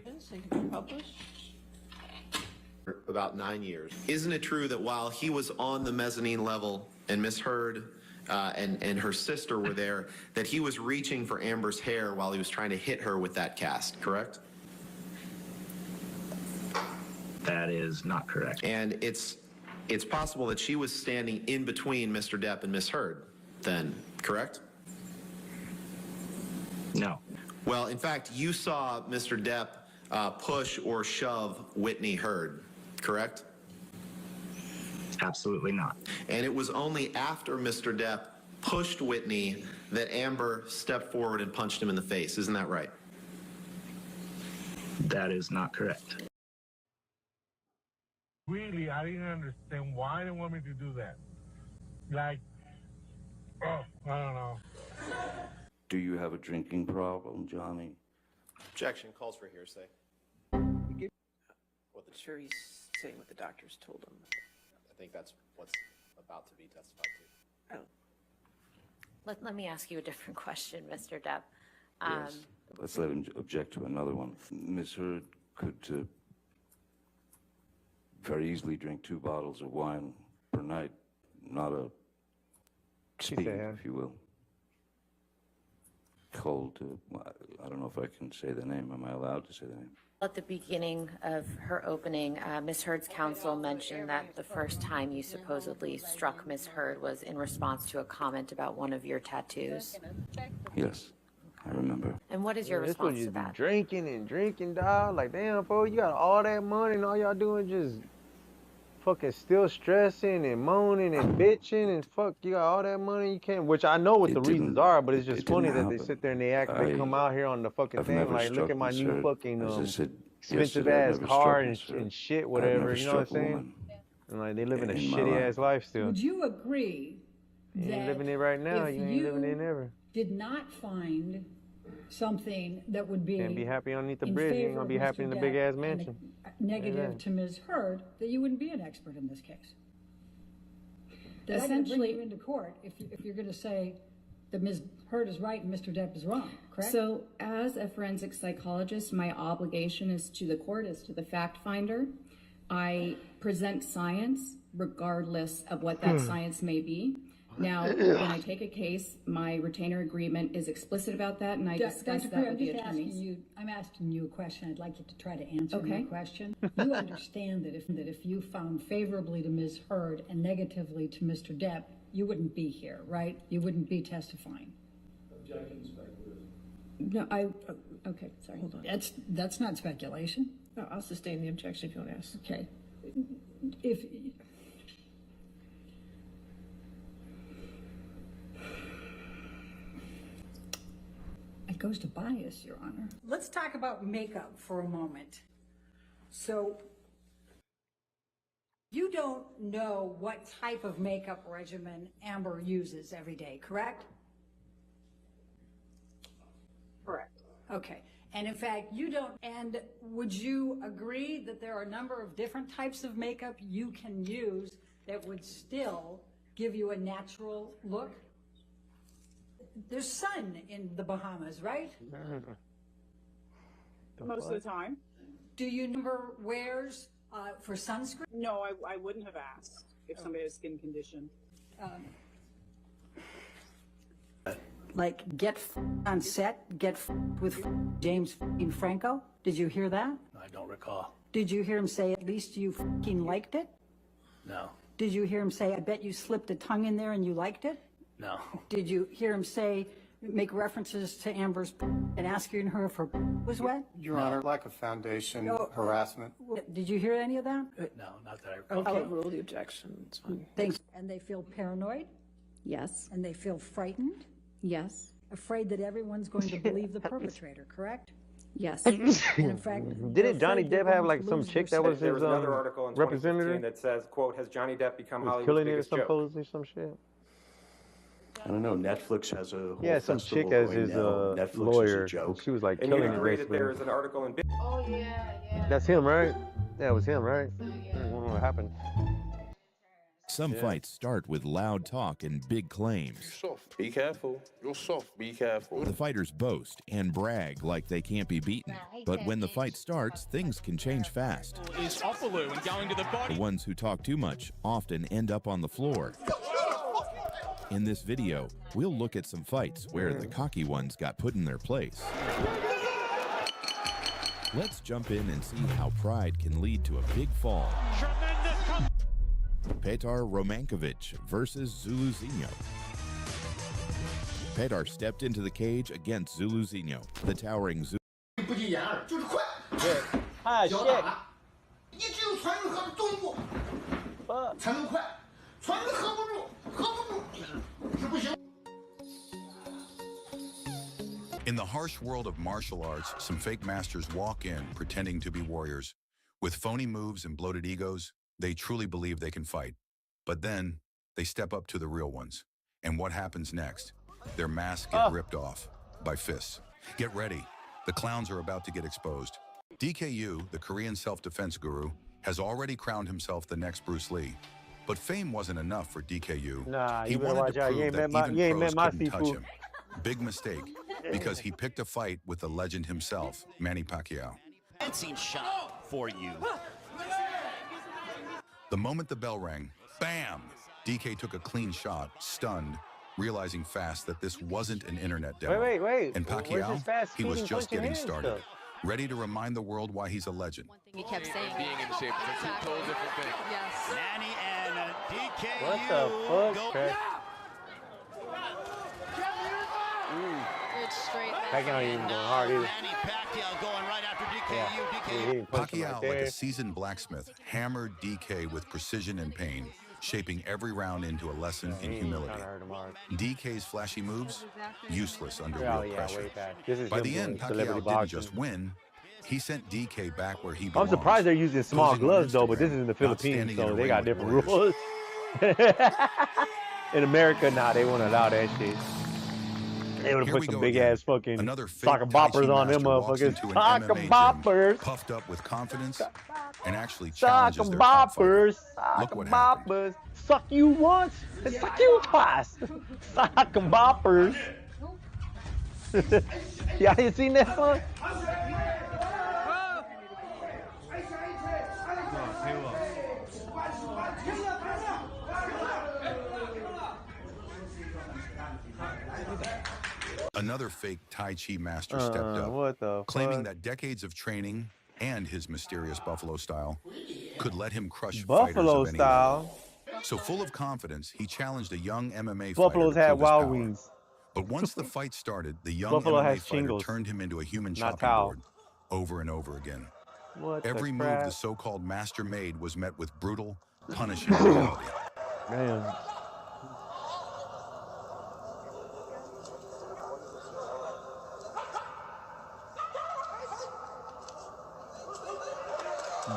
about 9 years. Isn't it true that while he was on the mezzanine level and Miss Heard and her sister were there, that he was reaching for Amber's hair while he was trying to hit her with that cast, correct? That is not correct. And it's possible that she was standing in between Mr. Depp and Miss Heard then, correct? No. Well, in fact, you saw Mr. Depp push or shove Whitney Heard, correct? Absolutely not. And it was only after Mr. Depp pushed Whitney that Amber stepped forward and punched him in the face. Isn't that right? That is not correct. Really, I didn't understand why they want me to do that. Like, oh, I don't know. Do you have a drinking problem, Johnny? Objection. Calls for hearsay. Sure, he's saying what the doctors told him. I think that's what's about to be testified to. Let me ask you a different question, Mr. Depp. Yes. Let's let him object to another one. Ms. Heard could very easily drink 2 bottles of wine per night, not a speed, if you will. Cold, I don't know if I can say the name. Am I allowed to say the name? At the beginning of her opening, Ms. Heard's counsel mentioned that the first time you supposedly struck Ms. Heard was in response to a comment about one of your tattoos. Yes, I remember. And what is your response to that? Drinking and drinking, dog. Like, damn, fool, you got all that money and all y'all doing just fucking still stressing and moaning and bitching and fuck, you got all that money you can't, which I know what the reasons are, but it's just funny that they sit there and they act, they come out here on the fucking thing like, look at my new fucking expensive ass car and shit, whatever, you know what I'm saying? And like, they living a shitty ass life still. Would you agree You that ain't living it right now, you ain't living it ever. did not find something that would be Can't be happy underneath the in bridge, you ain't favor gonna of be happy Mr. in the Depp big ass and mansion. negative Yeah. to Ms. Heard, that you wouldn't be an expert in this case? That Essentially- bring you into court if you're going to say that Ms. Heard is right and Mr. Depp is wrong, correct? So as a forensic psychologist, my obligation is to the court, is to the fact finder. I present science regardless of what that science may be. Now, when I take a case, my retainer agreement is explicit about that, and I discuss Dr. that Perry, with the attorneys. I'm asking you a question. I'd like you to try to answer Okay. my question. You understand that if you found favorably to Ms. Heard and negatively to Mr. Depp, you wouldn't be here, right? You wouldn't be testifying. No, okay, sorry. Hold on. That's not speculation. No, I'll sustain the objection if you want to ask. Okay. If it goes to bias, Your Honor. Let's talk about makeup for a moment. So, you don't know what type of makeup regimen Amber uses every day, correct? Correct. Okay. And in fact, you don't, and would you agree that there are a number of different types of makeup you can use that would still give you a natural look? There's sun in the Bahamas, right? Most of the time. Do you number wears for sunscreen? No, I wouldn't have asked if somebody has skin condition. Like get on set, get with James Franco? Did you hear that? I don't recall. Did you hear him say at least you liked it? No. Did you hear him say I bet you slipped a tongue in there and you liked it? No. Did you hear him say, make references to Amber's and asking her if her was wet? Your Honor, lack of foundation, No. harassment. Did you hear any of that? No, not that I recall. Okay. I'll overrule the objection. It's fine. Thanks. And they feel paranoid? Yes. And they feel frightened? Yes. Afraid that everyone's going to believe the perpetrator, correct? Yes. In fact, Didn't Johnny Depp have like some chick that was There his was another article in 2015 representative? that says, quote, has Johnny Depp become Was Hollywood's killing it biggest joke? supposedly, some shit. I don't know. Netflix has a whole Yeah, some festival chick as going his now. Netflix is a lawyer. joke. She was like And you killing it agree that basically. there is an article in... Oh, yeah. That's him, right? Yeah, it was him, right? I don't know what happened. Some fights start with loud talk and big claims. Soft. Be careful. You're soft. Be careful. The fighters boast and brag like they can't be beaten. But when the fight starts, things can change fast. Is Offaloo and going to the body. The ones who talk too much often end up on the floor. In this video, we'll look at some fights where the cocky ones got put in their place. Let's jump in and see how pride can lead to a big fall. Petar Romankovic versus Zuluzinho. Petar stepped into the cage against Zuluzinho, the towering Zulu. In the harsh world of martial arts, some fake masters walk in pretending to be warriors. With phony moves and bloated egos, they truly believe they can fight. But then, they step up to the real ones. And what happens next? Their masks get ripped off by fists. Get ready. The clowns are about to get exposed. DKU, the Korean self-defense guru, has already crowned himself the next Bruce Lee. But fame wasn't enough for DKU. Nah, He you better wanted watch to out. prove You ain't that met even pros my couldn't touch seafood. him. Big mistake, because he picked a fight with the legend himself, Manny Pacquiao. Fancy shot for you. The moment the bell rang, bam! DK took a clean shot, stunned, realizing fast that this wasn't an internet demo. Wait. And Where's Pacquiao, his fast he was speeding just punching getting hand started, stuff? ready to remind the world why he's a legend. He kept saying being in shape. It's a total different thing. yes. Manny and DK. What the fuck? Okay. Good straight. Pacquiao ain't even going hard either. Manny Pacquiao going right after DKU. Yeah, he didn't punch him Pacquiao, right like there. a seasoned blacksmith, hammered DK with precision and pain, shaping every round into a lesson in humility. DK's flashy moves, useless under real pressure. By the end, Pacquiao didn't just win, he sent DK back where he belongs. I'm surprised they're using small posing on gloves though, but Instagram, this is in the not Philippines, standing in so a they ring got with different warriors. rules. In America, nah, they won't allow that shit. They would have Here put we some go big again. ass fucking Another fake soccer Tai Chi boppers on them master walks motherfuckers. into an Soccer MMA gym, boppers. puffed up with confidence, and actually Soccer challenges their top fighter. boppers. Look Soccer what happened. boppers. Suck you once and suck you twice. Soccer boppers. Y'all ain't seen that one? Another fake Tai Chi master stepped up, what the claiming fuck? that decades of training and his mysterious buffalo style could let him crush Buffalo fighters of any style. level. So full of confidence, he challenged a young MMA Buffaloes fighter to had prove his wild power. wings. But once the fight started, the young Buffalo MMA has fighter shingles, turned him into a human not chopping cow. board over and over again. What the Every move crap? the so-called master made was met with brutal, punishing reality. Damn.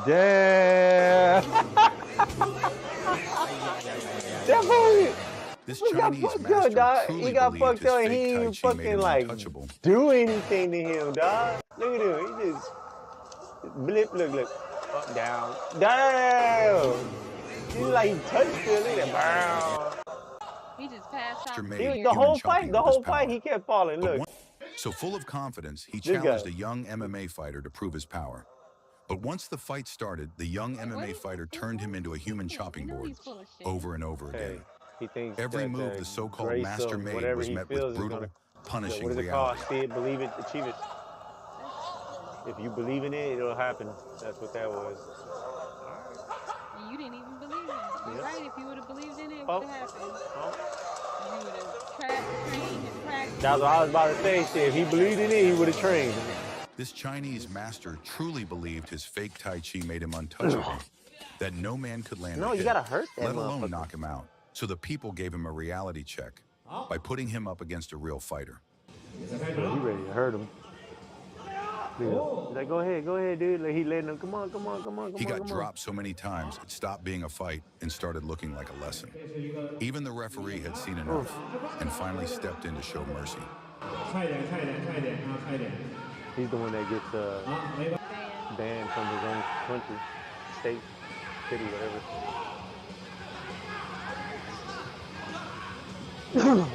Damn. That boy. This He got Chinese fucked master up, dog. truly He got believed fucked his up and fake he ain't Tai even Chi made fucking him like untouchable. do anything to him, dog. Look at him. He just blip, look. Up, down. Damn. He's like he touched it. Look at that. He just passed out. The whole fight, he kept falling. Look. So full of confidence, he This challenged guy. a young MMA fighter to prove his power. But once the fight started, the young MMA fighter turned him into a human chopping board over and over again. He thinks Every that move the so-called grace master of made whatever was he met feels with is brutal, gonna- punishing what is it called? reality. See it, believe it, achieve it. If you believe in it, it'll happen. That's what that was. You didn't even believe in it. You're Yep. right. If you would have believed in it, it Oh. would have happened. You would have trained and practiced. That's what I was about to say. Shit, if he believed in it, he would have trained. This Chinese master truly believed his fake Tai Chi made him untouchable, that no man could land No, a you hit, gotta hurt that let alone motherfucker. knock him out. So the people gave him a reality check by putting him up against a real fighter. You ready to hurt him. He's like, go ahead, dude. Like, he letting him, come on. He got dropped so many times, it stopped being a fight and started looking like a lesson. Even the referee had seen enough and finally stepped in to show mercy. He's the one that gets banned from his own country, state, city, whatever.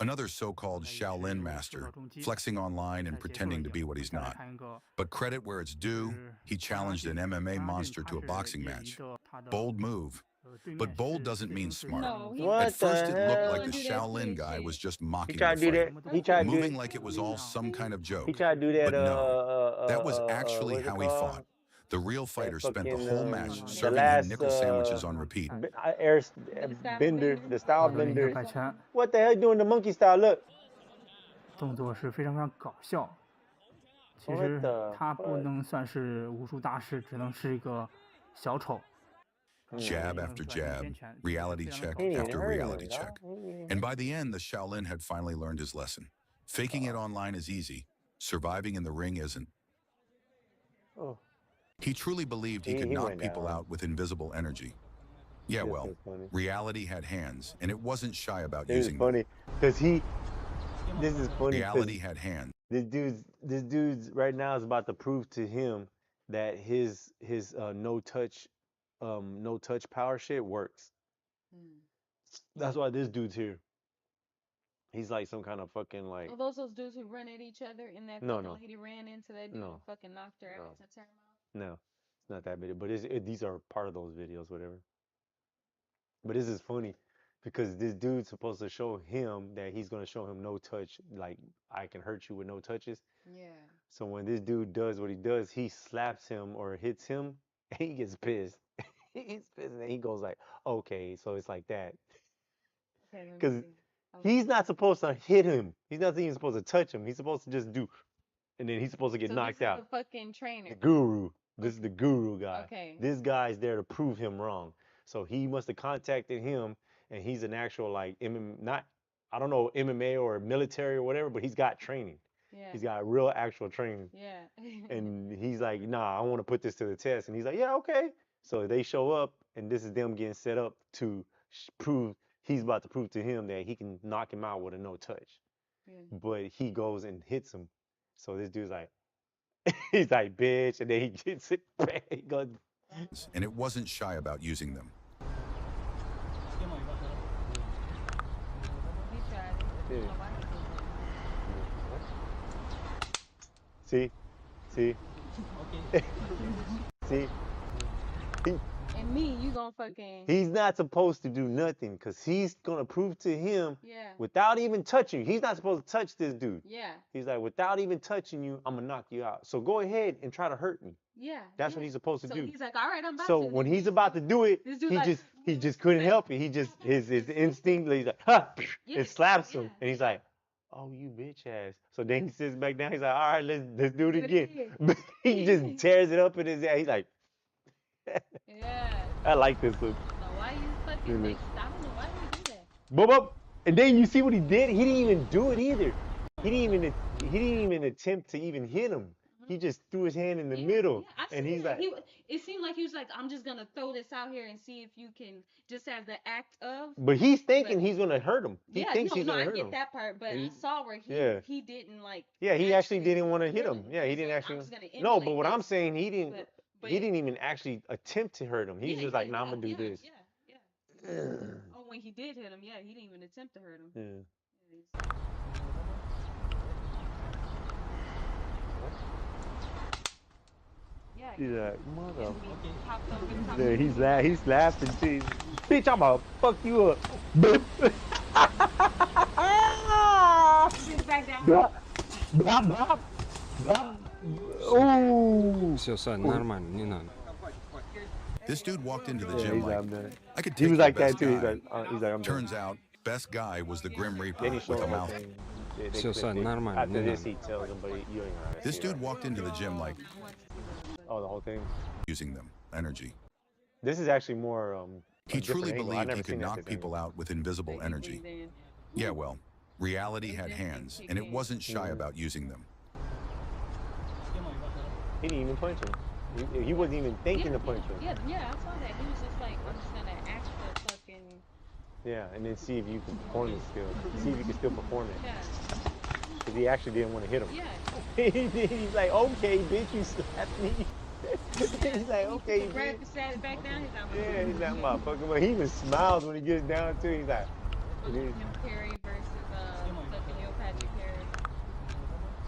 Another so-called Shaolin master, flexing online and pretending to be what he's not. But credit where it's due, he challenged an MMA monster to a boxing match. Bold move. But bold doesn't mean smart. At first it looked like the Shaolin guy was just mocking the fight, moving like it was all some kind of joke. He tried to do that, but no, that was actually how he fought. The real fighter spent the whole match serving him nickel sandwiches on repeat. Bender, the style bender. What the hell are you doing the monkey style? Look. 动作是非常非常搞笑。其实他不能算是武术大师，只能是一个小丑。 Jab after jab, reality check after reality check. And by the end, the Shaolin had finally learned his lesson. Faking it online is easy. Surviving in the ring isn't. He truly believed he could knock people out with invisible energy. Yeah, well, reality had hands, and it wasn't shy about using them. It's funny, because this is funny. Reality had hands. This dude's right now is about to prove to him that his no touch power shit works. That's why this dude's here. He's like some kind of fucking like. Are those dudes who run at each other in that lady ran into that dude and fucking knocked her out to turn him off? No, it's not that big. But these are part of those videos, whatever. But this is funny because this dude's supposed to show him that he's gonna show him no touch, like I can hurt you with no touches. Yeah. So when this dude does what he does, he slaps him or hits him, and he gets pissed. He's pissed, and he goes like, "Okay, so it's like that." Because he's not supposed to hit him. He's not even supposed to touch him. He's supposed to just do, and then he's supposed to get knocked out. The fucking trainer. The guru. This is the guru guy. Okay. This guy's there to prove him wrong. So he must have contacted him, and he's an actual like I don't know, MMA or military or whatever, but he's got training. Yeah. He's got real actual training. Yeah. And he's like, nah, I want to put this to the test. And he's like, yeah, okay. So they show up, and this is them getting set up to prove, he's about to prove to him that he can knock him out with a no touch. Yeah. But he goes and hits him. So this dude's like, he's like, bitch, and then he gets it back. He goes, and it wasn't shy about using them. See? See? See? And me, you gonna fucking... He's not supposed to do nothing because he's gonna prove to him without even touching you. He's not supposed to touch this dude. Yeah. He's like, without even touching you, I'm gonna knock you out. So go ahead and try to hurt me. Yeah. That's what he's supposed to do. He's like, all right, I'm about to. So when he's about to do it, he just couldn't help it. He just his instinct, he's like, ha, it slaps him, and he's like, oh, you bitch ass. So then he sits back down. He's like, all right, let's do it again. But he just tears it up in his ass. He's like, yeah. I like this look. So why you fucking like, I don't know why you do that. Boop, boop. And then you see what he did? He didn't even do it either. He didn't even attempt to even hit him. He just threw his hand in the middle. Yeah, and he's like, it seemed like he was like, I'm just gonna throw this out here and see if you can just as the act of. But he's thinking he's gonna hurt him. He thinks he's gonna hurt him. I get that part, but I saw where he didn't like. Yeah, he actually didn't want to hit him. Yeah, he didn't actually. No, but what I'm saying, he didn't. He didn't even actually attempt to hurt him. He's just like, nah, I'm gonna do this. Yeah. Oh, when he did hit him, he didn't even attempt to hurt him. Yeah. He's like, mother. He's laughing too. Bitch, I'm gonna fuck you up. Blah, blah, blah, blah. Ooh. This dude walked into the gym like, I could take he was like that too. He's like, I'm turns out, best guy was the Grim Reaper with a mouth. After this, he tells him, but you ain't right. This dude walked into the gym like, oh, the whole thing? Using them, energy. This is actually more, he truly believed he could knock people out with invisible energy. Yeah, well, Reality had hands, and it wasn't shy about using them. He didn't even punch him. He wasn't even thinking to punch him. Yeah, I saw that. He was just like, I'm just gonna act the fucking. Yeah, and then see if you can perform the skill. See if you can still perform it. Yeah. Because he actually didn't want to hit him. Yeah. He's like, okay, bitch, you slapped me. He's like, okay, He grabbed the sat it back down. He's like, yeah, he's like, motherfucker. But he even smiles when he gets down to it. He's like, Jim Carrey versus fucking Neil Patrick Harris.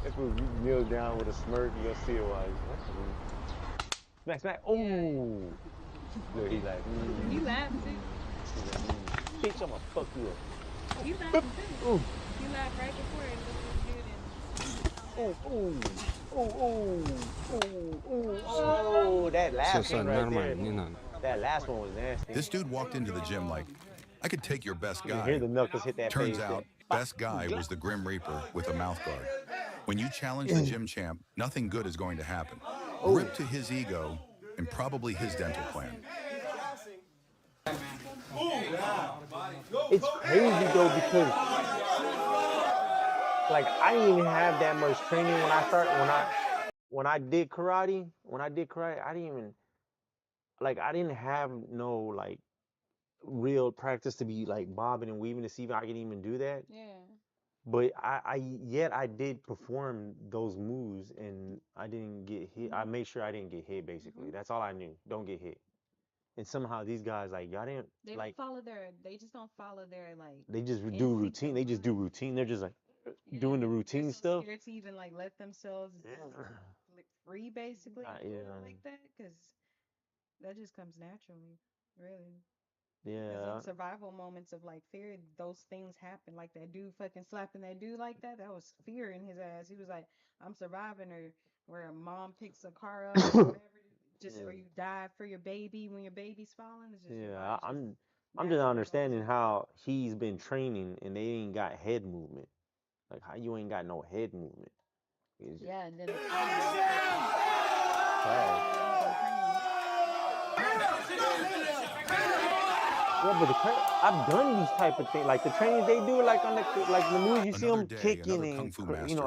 that's when you kneel down with a smirk, you'll see it while smack, smack. Oh, look, he's like, He laughed too. He's like, bitch, I'm gonna fuck you up. He laughed too. Ooh. He laughed right before it was good. Oh, that last one right there. That last one was nasty. This dude walked into the gym like, I could take your best guy. Hear the knuckles hit that Turns face. out, best guy was the Grim Reaper with a mouth guard. When you challenge the gym champ, nothing good is going to happen. Rip to his ego and probably his dental plan. It's crazy though because like I didn't even have that much training when I did karate. I didn't have no like real practice to be like bobbing and weaving to see if I could even do that. Yeah. But I did perform those moves and I didn't get hit. I made sure I didn't get hit basically. That's all I knew. Don't get hit. And somehow these guys like y'all didn't They like follow they just don't follow their like. they just do routine. They just do routine. They're just like doing the routine stuff. Scared to even like let themselves like free basically like that because that just comes naturally, really. Yeah. Like survival moments of like fear, those things happen. Like that dude fucking slapping that dude like that. That was fear in his ass. He was like, I'm surviving, or where a mom picks a car up or whatever. Or you die for your baby when your baby's falling. It's just I'm just understanding how he's been training and they ain't got head movement. Like how you ain't got no head movement. Yeah, and then yeah, but I've done these type of things, like the trainings they do, like on the movies you see them kicking and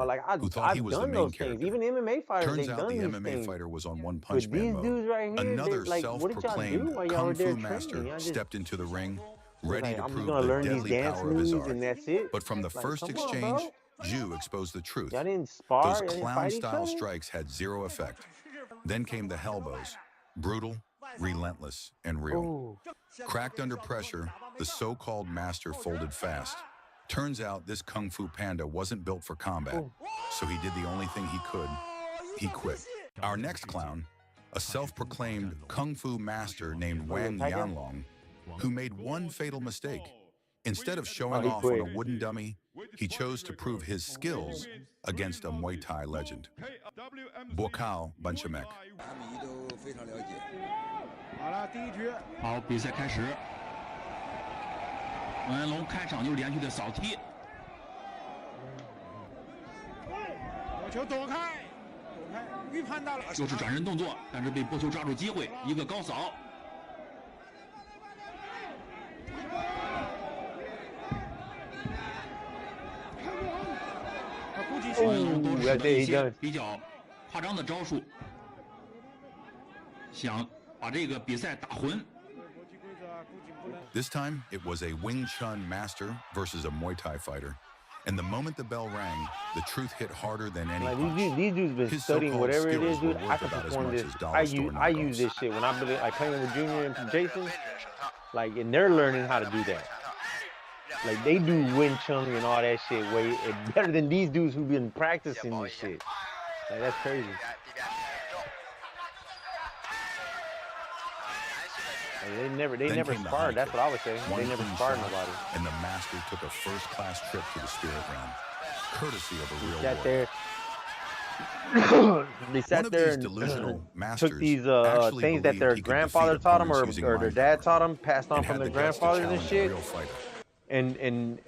like I've done those things. Even MMA fighters, they've done these things. Turns out the MMA fighter was on one punch man these mode. dudes right here, Another like, what did y'all do self-proclaimed while y'all kung were there fu master training? stepped into the ring, ready to I'm prove gonna the learn these deadly dance power of his moves art. and that's it. But from the Like, first come on, exchange, bro. Ju exposed the truth. Y'all didn't spar. Those Y'all didn't fight each clown-style other? strikes had zero effect. Then came the Hellbows, brutal, relentless, and real. Cracked under pressure, the so-called master folded fast. Turns out this Kung Fu Panda wasn't built for combat, so he did the only thing he could. He quit. Our next clown, a self-proclaimed Kung Fu master named Wang Yanlong, who made one fatal mistake. Instead of showing off on a wooden dummy, he chose to prove his skills against a Muay Thai legend. Bokal Banchamek. 好了，第一局，好，比赛开始。王彦龙开场就连续的扫踢，波球躲开，预判到了，就是转身动作，但是被波球抓住机会，一个高扫。估计王彦龙都使了一些比较夸张的招数，想。 把这个比赛打浑。 This time, it was a Wing Chun master versus a Muay Thai fighter. And the moment the bell rang, the truth hit harder than any punch. These dudes been His studying whatever it is, skills dude. were I worth can about as perform much this. as dollar store I use this shit when I've been like playing with Junior and Jason. Like, and they're learning how to do that. Like, they do Wing Chun and all that shit way better than these dudes who've been practicing this shit. Like, that's crazy. They never sparred. That's what I was saying. They never sparred nobody. And the master took a first-class trip to the spirit realm, courtesy of a real warrior. They sat there and took these things that their grandfather taught them or their dad taught them, passed on from their grandfathers and shit. and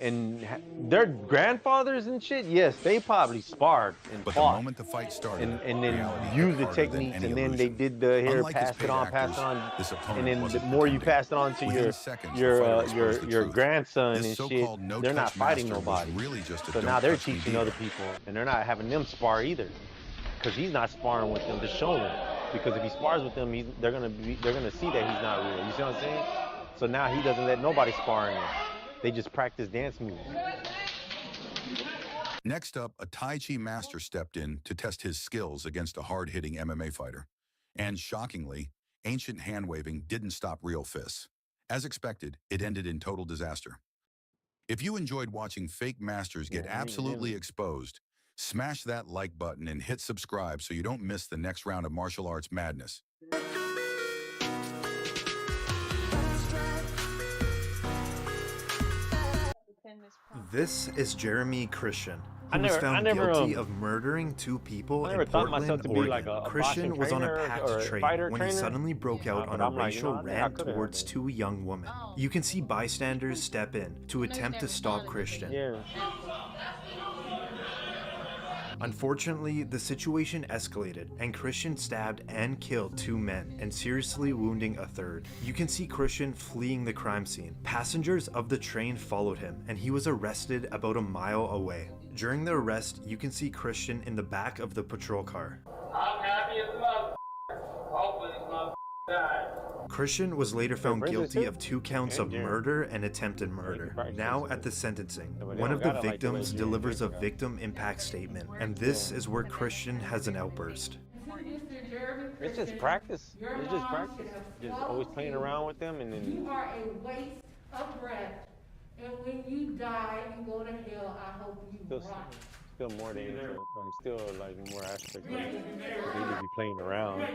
their grandfathers and shit, yes, they probably sparred and But fought. the moment the fight started, And then reality use hit the harder than techniques, any and then illusion. they did the here, Unlike his pass it paid on, pass actors, it on, this opponent and then the wasn't more you pretending. pass it on to Within your seconds, the fighter exposed the your truth. grandson This and shit, so-called they're not no-touch fighting master was nobody. really just a So now they're don't-touch-me teaching dealer. other people, and they're not having them spar either, because he's not sparring with them to show them. Because if he spars with them, they're gonna see that he's not real. You see what I'm saying? So now he doesn't let nobody spar him. They just practice dance moves. Next up, a Tai Chi master stepped in to test his skills against a hard-hitting MMA fighter. And shockingly, ancient hand-waving didn't stop real fists. As expected, it ended in total disaster. If you enjoyed watching fake masters get absolutely exposed, smash that like button and hit subscribe so you don't miss the next round of martial arts madness. This is Jeremy Christian, who was found guilty of murdering 2 people in Portland, Oregon. Like a Christian was on a boxing packed trainer or train fighter when he trainer. suddenly broke out on But a I'm like, racial I think I rant could've towards 2 young women. You can see bystanders step in to attempt to stop Christian. Unfortunately, the situation escalated, and Christian stabbed and killed 2 men, and seriously wounding a 3rd. You can see Christian fleeing the crime scene. Passengers of the train followed him, and he was arrested about a mile away. During the arrest, you can see Christian in the back of the patrol car. I'm happy as a motherfucker. Hopefully this motherfucker dies. Christian was later found guilty of 2 counts of murder and attempted murder. Now at the sentencing, one of the victims delivers a victim impact statement, and this is where Christian has an outburst. It's just practice. It's just practice. Just always playing around with them, and then. You are a waste of breath, and when you die and go to hell, I hope you rot. Still more than I'm still like more aspects of it. They need to be playing around.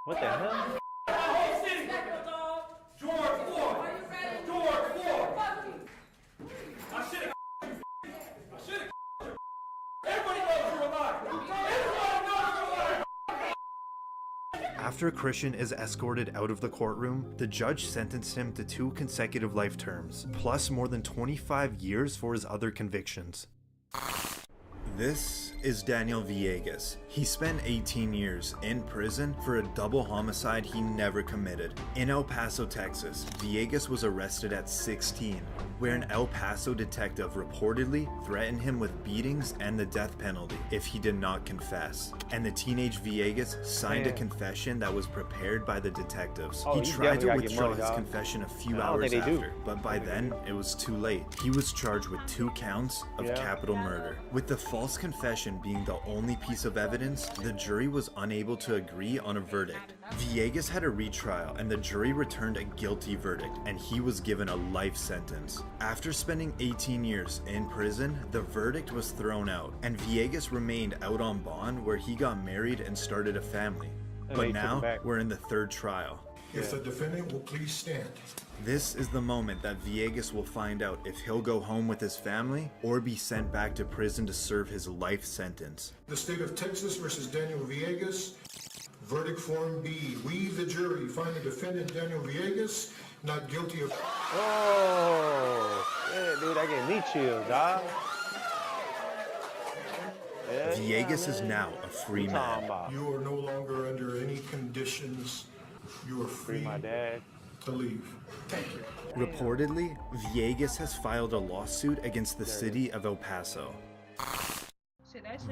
What the hell? After Christian is escorted out of the courtroom, the judge sentenced him to 2 consecutive life terms, plus more than 25 years for his other convictions. This is Daniel Villegas. He spent 18 years in prison for a double homicide he never committed. In El Paso, Texas, Villegas was arrested at 16, where an El Paso detective reportedly threatened him with beatings and the death penalty if he did not confess. And the teenage Villegas signed a confession that was prepared by the detectives. He tried to withdraw his confession a few hours after, but by then it was too late. He was charged with 2 counts of capital murder. With the false confession being the only piece of evidence, the jury was unable to agree on a verdict. Villegas had a retrial, and the jury returned a guilty verdict, and he was given a life sentence. After spending 18 years in prison, the verdict was thrown out, and Villegas remained out on bond, where he got married and started a family. But now, we're in the 3rd trial. If the defendant will please stand. This is the moment that Villegas will find out if he'll go home with his family or be sent back to prison to serve his life sentence. The state of Texas versus Daniel Villegas. Verdict form B. We, the jury, find the defendant Daniel Villegas not guilty of... Oh, yeah, dude, I get me chills, dog. Villegas is now a free man. You are no longer under any conditions. You are free my dad. To leave. Thank you. Reportedly, Villegas has filed a lawsuit against the city of El Paso.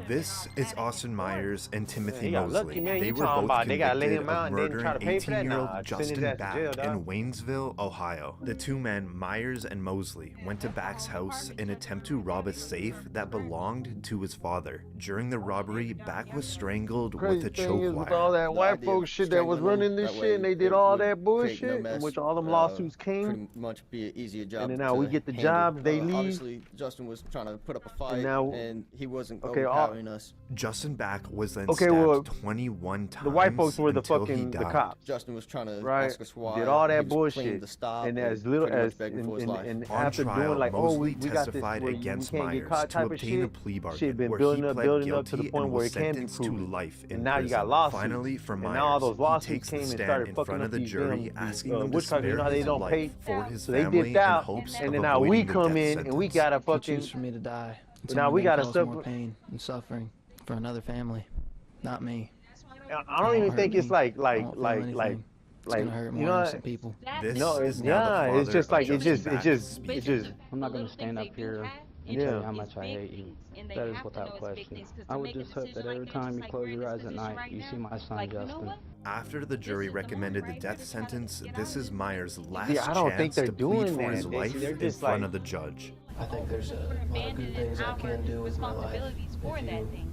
This is Austin Myers and Timothy Mosley. They were both convicted of murdering 18-year-old Justin Back in Waynesville, Ohio. The 2 men, Myers and Mosley, went to Back's house in an attempt to rob a safe that belonged to his father. During the robbery, Back was strangled with a choke wire. With all that white folks shit that was running this shit, and they did all that bullshit, in which all them lawsuits came. Pretty much be an easier job. And then now we get the job, they leave. Obviously, Justin was trying to put up a fight, and he wasn't. Okay, empowering us. Justin Back was then Okay, stabbed well, 21 times. The white folks were the until fucking he the died. cops. Justin was trying to right? ask us why. Did all he that was bullshit, pleading to stop and as little pretty much as begging for his life. and On after trial, doing like, oh, Mosley we got this testified where against you can't get Myers caught to type of obtain a shit. plea bargain Shit been where building he up, pled building up to guilty the point and where was it can't be sentenced to proven. life in And now you prison. got lawsuits. Finally, for And Myers, now all those he lawsuits takes the came and stand started in fucking front up of the these jury, asking them to witch hunters. spare You know how they his don't pay, life for his so they family dipped in out, hopes and of then now we avoiding the come death in and we sentence. gotta You fucking. choose for me to die. It's Now only we gonna gotta cause suffer. more pain and suffering for another family, not me. I don't even think it's like It's gonna hurt you more know innocent people. This is now the yeah, it's father just of like Justin Back's it's just. I'm not gonna stand up here and tell you how much I hate you. That is without question. I would just hope that every time you close your eyes at night, you see my son Justin. After the jury recommended the death sentence, this is Myers' last I don't think chance they're to plead doing for that. his life They're in just front like- of the judge. I think there's a lot of good things I can do with my life if you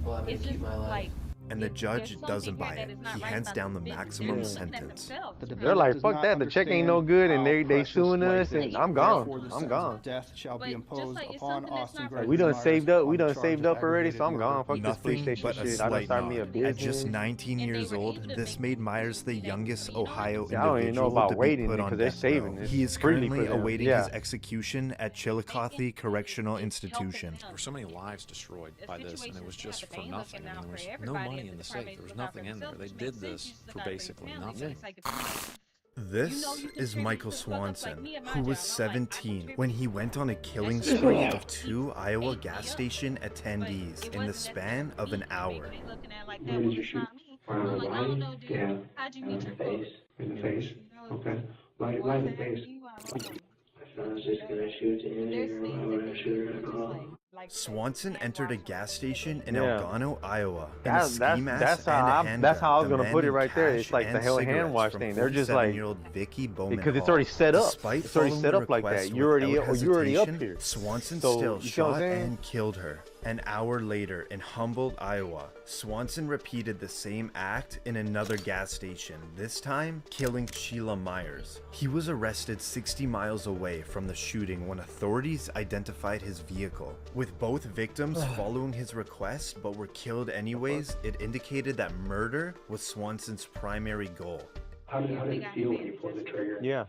allow me to keep my life. And the judge doesn't buy it. He hands down the maximum sentence. They're like, fuck that, the check ain't no good, and they suing us, and I'm gone. I'm gone. Death shall be imposed upon Austin Gregory We done Myers saved up. We on the done charge saved of up already, so I'm aggravated gone. Fuck this police Nothing station but a shit. I done slight started me a nod. At business. just 19 years old, this made Myers the youngest Ohio I don't even know individual about to be waiting put on because they're death row. saving it. He is Freely currently for them. awaiting Yeah. his execution at Chillicothe Correctional Institution. There were so many lives destroyed by this, and it was just for nothing. I mean, there was no money in the safe. There was nothing in there. They did this for basically nothing. This is Michael Swanson, who was 17 when he went on a killing spree of 2 Iowa gas station attendees in the span of an hour. Where did you shoot? On the body? Yeah. In the face? In the face? Okay. Why the face? I was just gonna shoot the enemy, or why would I shoot her at all? Swanson entered a gas station in Yeah. Elgano, Iowa. That's how I was gonna put it right there. It's like the hell hand wash thing. They're just like because it's already set up. It's already set up like that. You're already up here. Swanson So, still you see what I'm shot saying? and killed her. An hour later in Humboldt, Iowa, Swanson repeated the same act in another gas station, this time killing Sheila Myers. He was arrested 60 miles away from the shooting when authorities identified his vehicle. With both victims following his request but were killed anyways, it indicated that murder was Swanson's primary goal. How did it feel when you pulled the trigger? Yeah.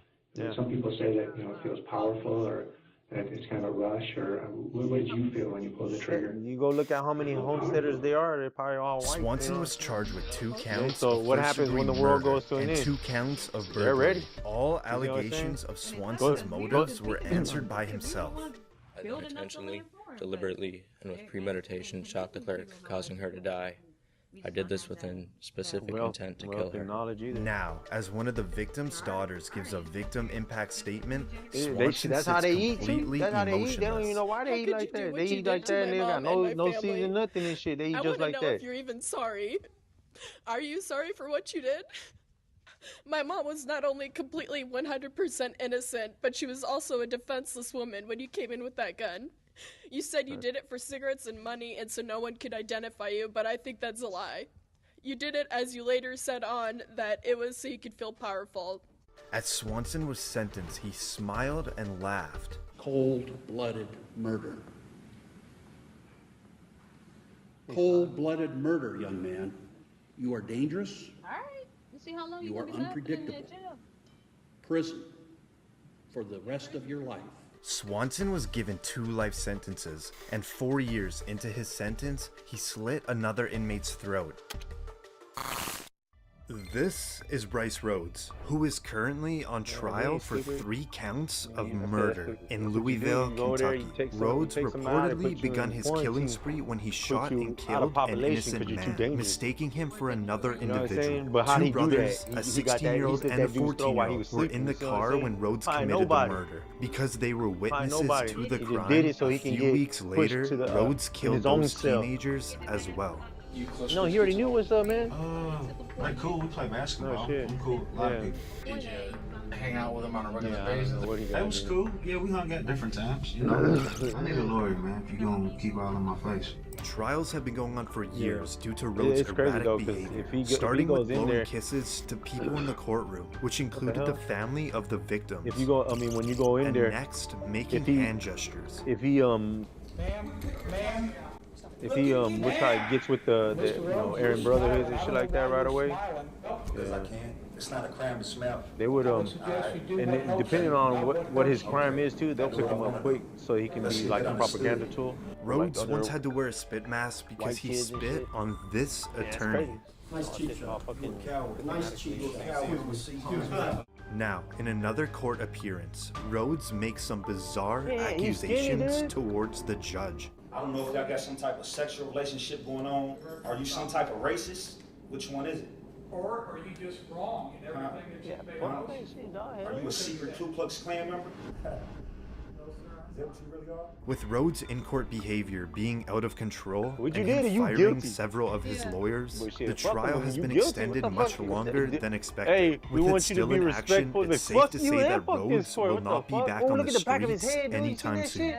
Some people say that it feels powerful or that it's kind of a rush. Or what did you feel when you pulled the trigger? You go look at how many homesteaders they are. They're probably all white. Swanson was charged with 2 counts So of what happens when the first-degree world murder goes to an and end? 2 counts of They're burglary. ready. All You know what I'm allegations saying? of Swanson's Go- motives were answered by himself. I intentionally, deliberately, and with premeditation shot the clerk, causing her to die. I did this within specific intent to kill her. Now, as one of the victim's daughters gives a victim impact statement, That's Swanson how sits they eat too. completely That's how they eat. They don't emotionless. even know why they eat like that. They eat like that and they got no season, nothing and shit. They eat just like I want to know that. if you're even sorry. Are you sorry for what you did? My mom was not only completely 100% innocent, but she was also a defenseless woman when you came in with that gun. You said you did it for cigarettes and money and so no one could identify you, but I think that's a lie. You did it, as you later said on, that it was so you could feel powerful. As Swanson was sentenced, he smiled and laughed. Cold-blooded murder. Cold-blooded murder, young man. You are dangerous. All right. Let's see how long You you are gonna be locked in unpredictable. that jail. Prison for the rest of your life. Swanson was given 2 life sentences, and 4 years into his sentence, he slit another inmate's throat. This is Bryce Rhodes, who is currently on trial for 3 counts of murder in Louisville, Kentucky. Rhodes reportedly begun his killing spree when he shot and killed an innocent man, mistaking him for another individual. But how 2 he do brothers, that? a He got that- 16-year-old he said and a that dude's throw while he 14-year-old was were in sleeping, the you know what car I'm when saying? Rhodes Find committed the nobody. murder. Because they were witnesses nobody. to the He just crime, did it so he a can few get weeks pushed later, to the, Rhodes in killed his own those cell. teenagers as well. No, he already knew what's up, man. Like cool, we play basketball. No shit. I'm cool with a lot of Yeah. people. Did you hang out with him on a regular basis? what he That was cool. Yeah, we hung at different times. You know, I need a lawyer, man. If you're gonna keep all in my face. Trials have been going on for years due to Rhodes' it's crazy erratic though, 'cause behavior, if he starting goes with in blowing there- kisses to people in the courtroom, which included the family of the victims. If you go, I mean, when you go in and there, next, making if he- hand gestures. if he Ma'am, If he would try to get with the Aaron Brotherhoods and shit like that right away. Because I can't. It's not a crime to smell. They would and depending on what his crime is too, they'll pick him up quick so he can be like a propaganda tool. Rhodes once had to wear a spit mask because he spit on this attorney. Nice cheat, nice cheat. Now, in another court appearance, Rhodes makes some bizarre accusations towards the judge. I don't know if y'all got some type of sexual relationship going on. Are you some type of racist? Which one is it? Or are you just wrong in everything that you say? Are you a secret Ku Klux Klan member? With Rhodes' in-court behavior being out of control and did? him firing several of his lawyers, the trial has been extended much longer than expected. Hey, With it still in action, it's safe to say that Rhodes will not be back on the streets anytime soon.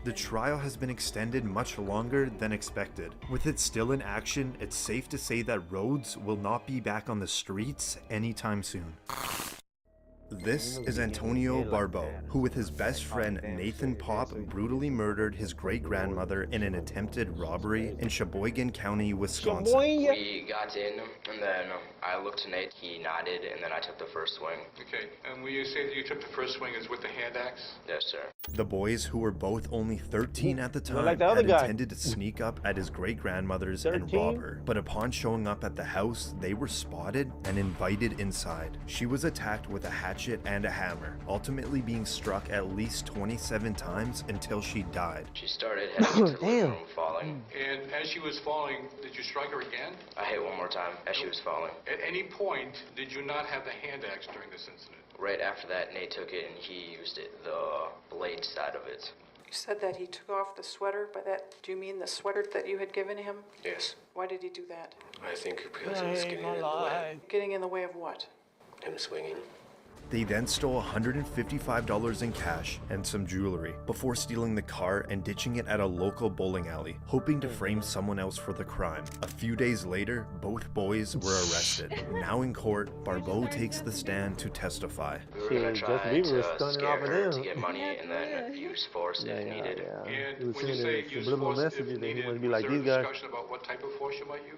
The trial has been extended much longer than expected. With it still in action, it's safe to say that Rhodes will not be back on the streets anytime soon. This is Antonio Barbeau, who with his best friend Nathan Pop brutally murdered his great-grandmother in an attempted robbery in Sheboygan County, Wisconsin. We got in, and then I looked to Nate, he nodded, and then I took the first swing. Okay, and when you say that you took the first swing is with the hand axe? Yes, sir. The boys, who were both only 13 at the time, had intended to sneak up at his great-grandmother's and rob her. But upon showing up at the house, they were spotted and invited inside. She was attacked with a hatchet and a hammer, ultimately being struck at least 27 times until she died. She started heading into the living room, falling. And as she was falling, did you strike her again? I hit one more time as she was falling. At any point, did you not have the hand axe during this incident? Right after that, Nate took it and he used it, the blade side of it. You said that he took off the sweater. By that, do you mean the sweater that you had given him? Yes. Why did he do that? I think because it was getting in the way. Getting in the way of what? Him swinging. They then stole $155 in cash and some jewelry before stealing the car and ditching it at a local bowling alley, hoping to frame someone else for the crime. A few days later, both boys were arrested. Now in court, Barbeau takes the stand to testify. We were going to try to scare her to get money and then use force if needed. And when you say use force if needed, was there a discussion about what type of force you might use?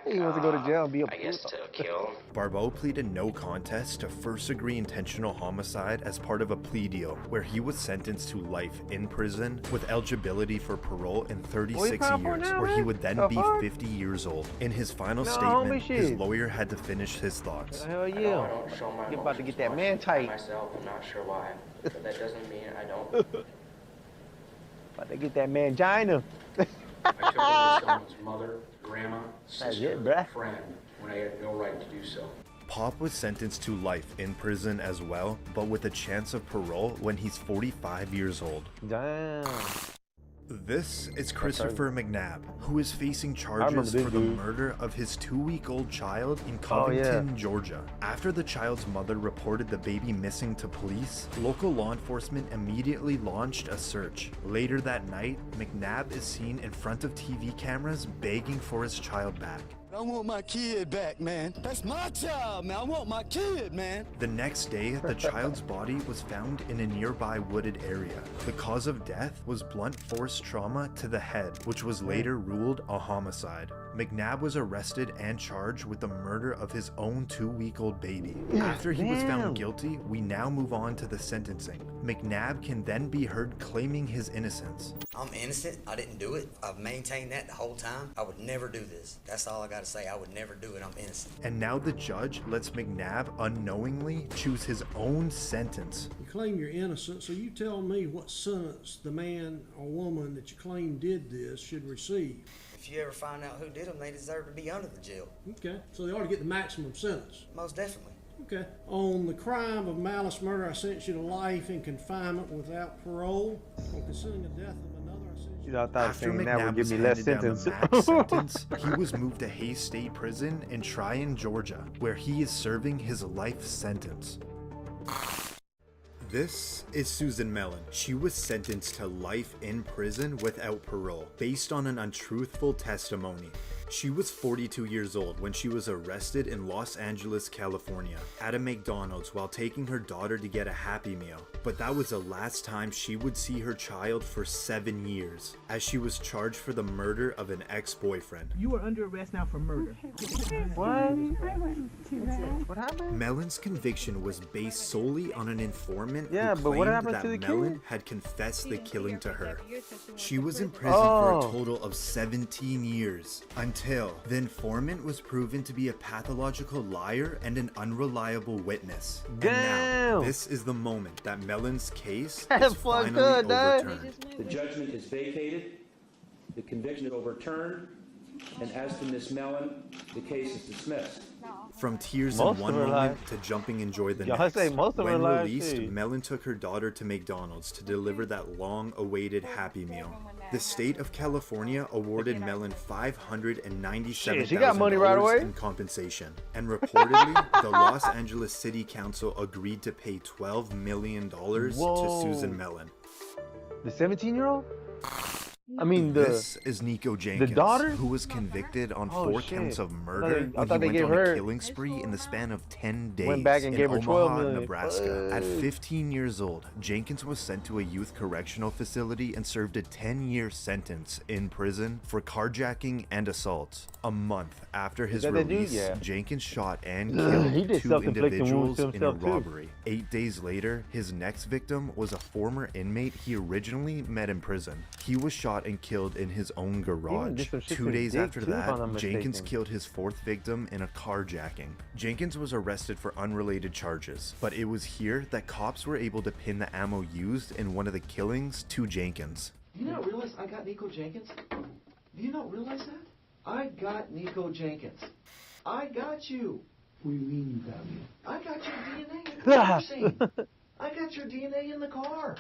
He wants to go to jail and be a I guess to kill. Barbeau pleaded no contest to first-degree intentional homicide as part of a plea deal where he was sentenced to life in prison with eligibility for parole in 36 years, where he would then be 50 years old. In his final statement, his lawyer had to finish his thoughts. Hell yeah. You're about to get that man tight. Myself, I'm not sure why, but that doesn't mean I don't. About to get that mangina. I killed someone's mother, grandma, sister, friend, when I had no right to do so. Pop was sentenced to life in prison as well, but with a chance of parole when he's 45 years old. Damn. This is Christopher McNabb, who is facing charges for the murder of his 2-week-old child in Covington, Georgia. After the child's mother reported the baby missing to police, local law enforcement immediately launched a search. Later that night, McNabb is seen in front of TV cameras begging for his child back. I want my kid back, man. That's my child, man. I want my kid, man. The next day, the child's body was found in a nearby wooded area. The cause of death was blunt force trauma to the head, which was later ruled a homicide. McNabb was arrested and charged with the murder of his own 2-week-old baby. After he was found guilty, we now move on to the sentencing. McNabb can then be heard claiming his innocence. I'm innocent. I didn't do it. I've maintained that the whole time. I would never do this. That's all I got to say. I would never do it. I'm innocent. And now the judge lets McNabb unknowingly choose his own sentence. You claim you're innocent, so you tell me what sentence the man or woman that you claim did this should receive. If you ever find out who did them, they deserve to be under the jail. Okay, so they ought to get the maximum sentence. Most definitely. Okay. On the crime of malice murder, I sentence you to life in confinement without parole. On considering the death of another, I sentence you. After McNabb was handed down the max sentence, he was moved to Hays State Prison in Tryon, Georgia, where he is serving his life sentence. This is Susan Mellon. She was sentenced to life in prison without parole, based on an untruthful testimony. She was 42 years old when she was arrested in Los Angeles, California, at a McDonald's while taking her daughter to get a Happy Meal. But that was the last time she would see her child for 7 years, as she was charged for the murder of an ex-boyfriend. You are under arrest now for murder. What? What happened? Melon's conviction was based solely on an informant Yeah, who but what claimed happened that to the Melon kid? had confessed the killing to her. She was in prison for a total of 17 years, until the informant was proven to be a pathological liar and an unreliable witness. Damn. And now, this is the moment that Melon's case That's is finally fucked up, overturned. The judgment is vacated, the conviction is overturned, and as to Miss Mellon, the case is dismissed. From tears Most in of one her moment life. to jumping in joy the Y'all next. say most of her When life, released, shit. Melon took her daughter to McDonald's to deliver that long-awaited Happy Meal. The state of California awarded Melon $597,000 She got money right away. in compensation, and reportedly, the Los Angeles City Council agreed to pay $12 million to Susan Mellon. The 17-year-old? I mean, This is Nico Jenkins, daughter? who was convicted on Oh, 4 shit. counts of I murder thought when they he gave went on her- a killing spree in the span of 10 days Went back and in gave her 12 Omaha, million. Nebraska. At 15 years old, Jenkins was sent to a youth correctional facility and served a 10-year sentence in prison for carjacking and assault. A month after his that that dude? release, Yeah. Jenkins shot and He killed did 2 self-inflicted wounds individuals to in a himself, too. robbery. 8 days later, his next victim was a former inmate he originally met in prison. He was shot and killed in his own garage. did some shit to 2 his days dick, after too, if I'm that, not Jenkins mistaken. killed his 4th victim in a carjacking. Jenkins was arrested for unrelated charges, but it was here that cops were able to pin the ammo used in one of the killings to Jenkins. Do you not realize I got Nico Jenkins? Do you not realize that? I got Nico Jenkins. I got you. What do you mean you got me? I got your DNA in the car scene. I got your DNA in the car.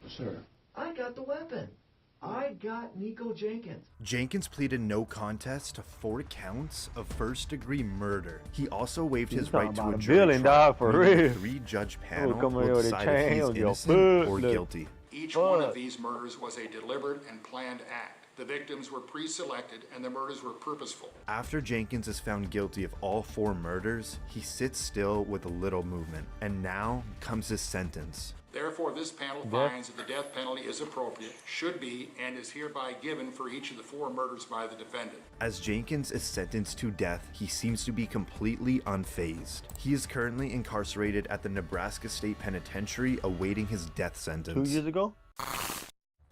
Sir. I got the weapon. I got Nico Jenkins. Jenkins pleaded no contest to 4 counts of first-degree murder. He also waived his right to a $1 jury billion, trial, dog, for meaning real. a 3-judge panel come will here with a decide chain, if he'll he's get innocent food, or look. guilty. Each one of these murders was a deliberate and planned act. The victims were pre-selected and the murders were purposeful. After Jenkins is found guilty of all 4 murders, he sits still with little movement. And now comes his sentence. Therefore, this panel finds that the death penalty is appropriate, should be, and is hereby given for each of the 4 murders by the defendant. As Jenkins is sentenced to death, he seems to be completely unfazed. He is currently incarcerated at the Nebraska State Penitentiary awaiting his death sentence. 2 years ago?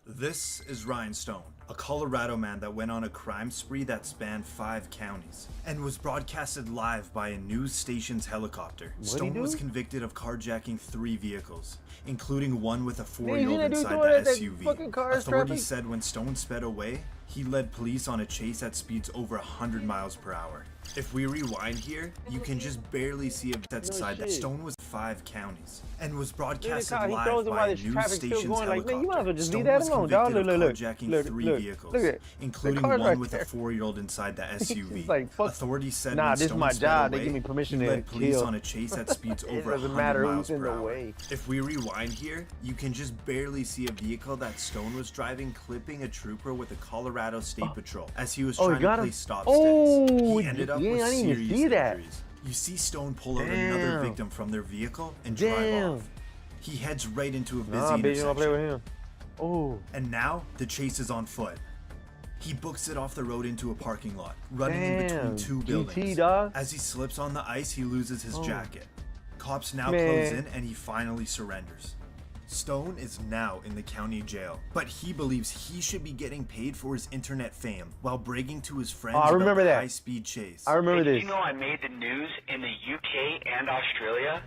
This is Ryan Stone, a Colorado man that went on a crime spree that spanned 5 counties and was broadcasted live by a news station's helicopter. Stone was convicted of carjacking 3 vehicles, including one with a 4-year-old inside the SUV. Authorities said when Stone sped away, he led police on a chase at speeds over 100 miles per hour. If we rewind here, you can just barely see a inside that. Stone was 5 counties and was broadcasted live by a news station's helicopter. Stone was convicted of carjacking 3 vehicles, including one with a 4-year-old inside the SUV. Authorities said when Stone sped away, he led police on a chase at speeds over 100 miles per hour. If we rewind here, you can just barely see a vehicle that Stone was driving clipping a trooper with the Colorado State Patrol as he was trying to play stop sticks. He ended up with serious injuries. You see Stone pull out another victim from their vehicle and drive off. He heads right into a busy intersection. And now the chase is on foot. He books it off the road into a parking lot, running in between 2 buildings. As he slips on the ice, he loses his jacket. Cops now close in and he finally surrenders. Stone is now in the county jail, but he believes he should be getting paid for his internet fame while bragging to his friends about the high-speed chase. I remember this. Did you know I made the news in the UK and Australia?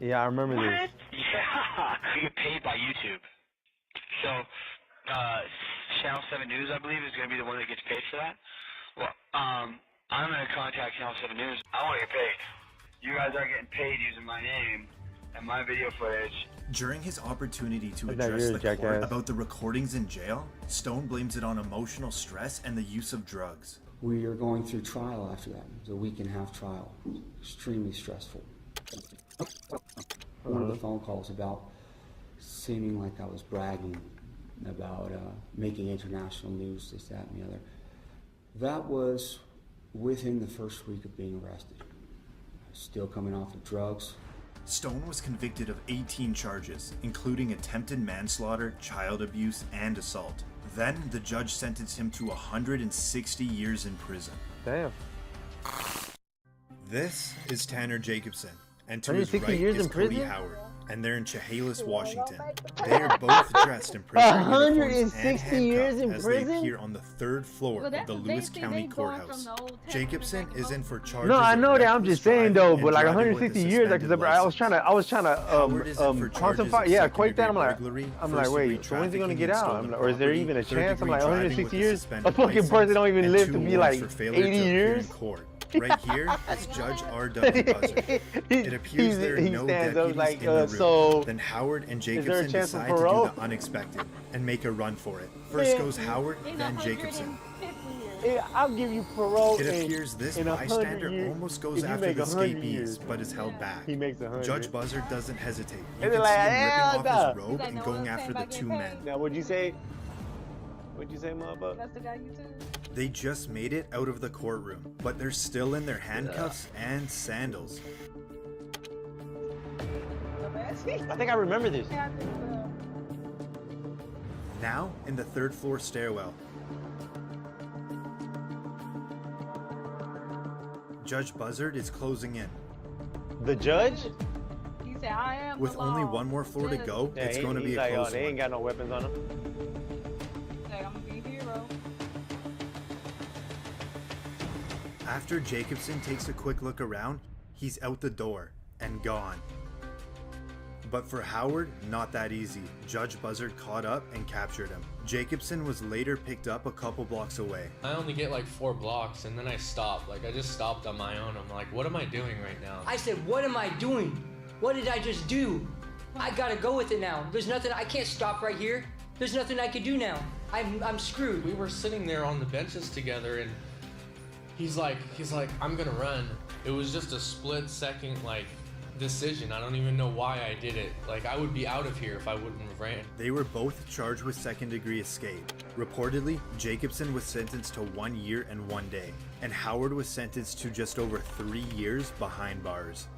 Yeah, I remember this. Yeah, you get paid by YouTube. So, Channel 7 News, I believe, is going to be the one that gets paid for that. Well, I'm going to contact Channel 7 News. I want to get paid. You guys are getting paid using my name and my video footage. During his opportunity to address the court about the recordings in jail, Stone blames it on emotional stress and the use of drugs. We are going through trial after that. It was a 1.5-week trial. Extremely stressful. One of the phone calls about seeming like I was bragging about making international news, this, that, and the other. That was within the first week of being arrested. Still coming off of drugs. Stone was convicted of 18 charges, including attempted manslaughter, child abuse, and assault. Then, the judge sentenced him to 160 years in prison. Damn. This is Tanner Jacobson, and to his 160 right years is in Cody prison? Howard, and they're in Chehalis, Washington. They are both dressed in prison uniforms and 160 years in handcuffed as prison? they appear on the third floor of the Lewis County Courthouse. Jacobson is in for charges. No, I of know that. I'm just saying though, but like driving with a 160 years, like, suspended I was trying to Howard is in for charges quantify. of Yeah, second equate that. degree I'm burglary, like, first-degree wait, so when's he gonna trafficking get and out? stolen Or is there property, even a chance? I'm third-degree like, driving 160 with a years? suspended A fucking license, person don't even and live 2 to be warrants like for failure 80 to appear years. in court. Right here is Judge R.W. Buzzard. It appears there are he no stands up deputies like, in the room. so Then Howard and there a Jacobson chance for decide to do parole? the unexpected and make a run for it. First goes Howard, then Jacobson. Yeah, I'll give you parole. It appears this in 100 bystander years, almost goes if you after make the 100 escapees, years. but is held back. He makes 100. Judge Buzzard doesn't hesitate. You And can they're see like, him hell ripping no. off his robe and going after the 2 men. Now, what'd you say? What'd you say, motherfucker? That's the guy you took? They just made it out of the courtroom, but they're still in their handcuffs and sandals. I think I remember this. Now, in the 3rd floor stairwell, Judge Buzzard is closing in. The judge? He said, I am With the only law. 1 more floor to go, Yeah, it's going to be he's a like, close they one. ain't got no weapons on him. Like, I'm gonna be a hero. After Jacobson takes a quick look around, he's out the door and gone. But for Howard, not that easy. Judge Buzzard caught up and captured him. Jacobson was later picked up a couple blocks away. I only get like 4 blocks and then I stopped. Like I just stopped on my own. I'm like, what am I doing right now? I said, what am I doing? What did I just do? I gotta go with it now. There's nothing, I can't stop right here. There's nothing I can do now. I'm screwed. We were sitting there on the benches together and he's like, I'm gonna run. It was just a split second like decision. I don't even know why I did it. Like I would be out of here if I wouldn't have ran. They were both charged with second-degree escape. Reportedly, Jacobson was sentenced to 1 year and 1 day, and Howard was sentenced to just over 3 years behind bars.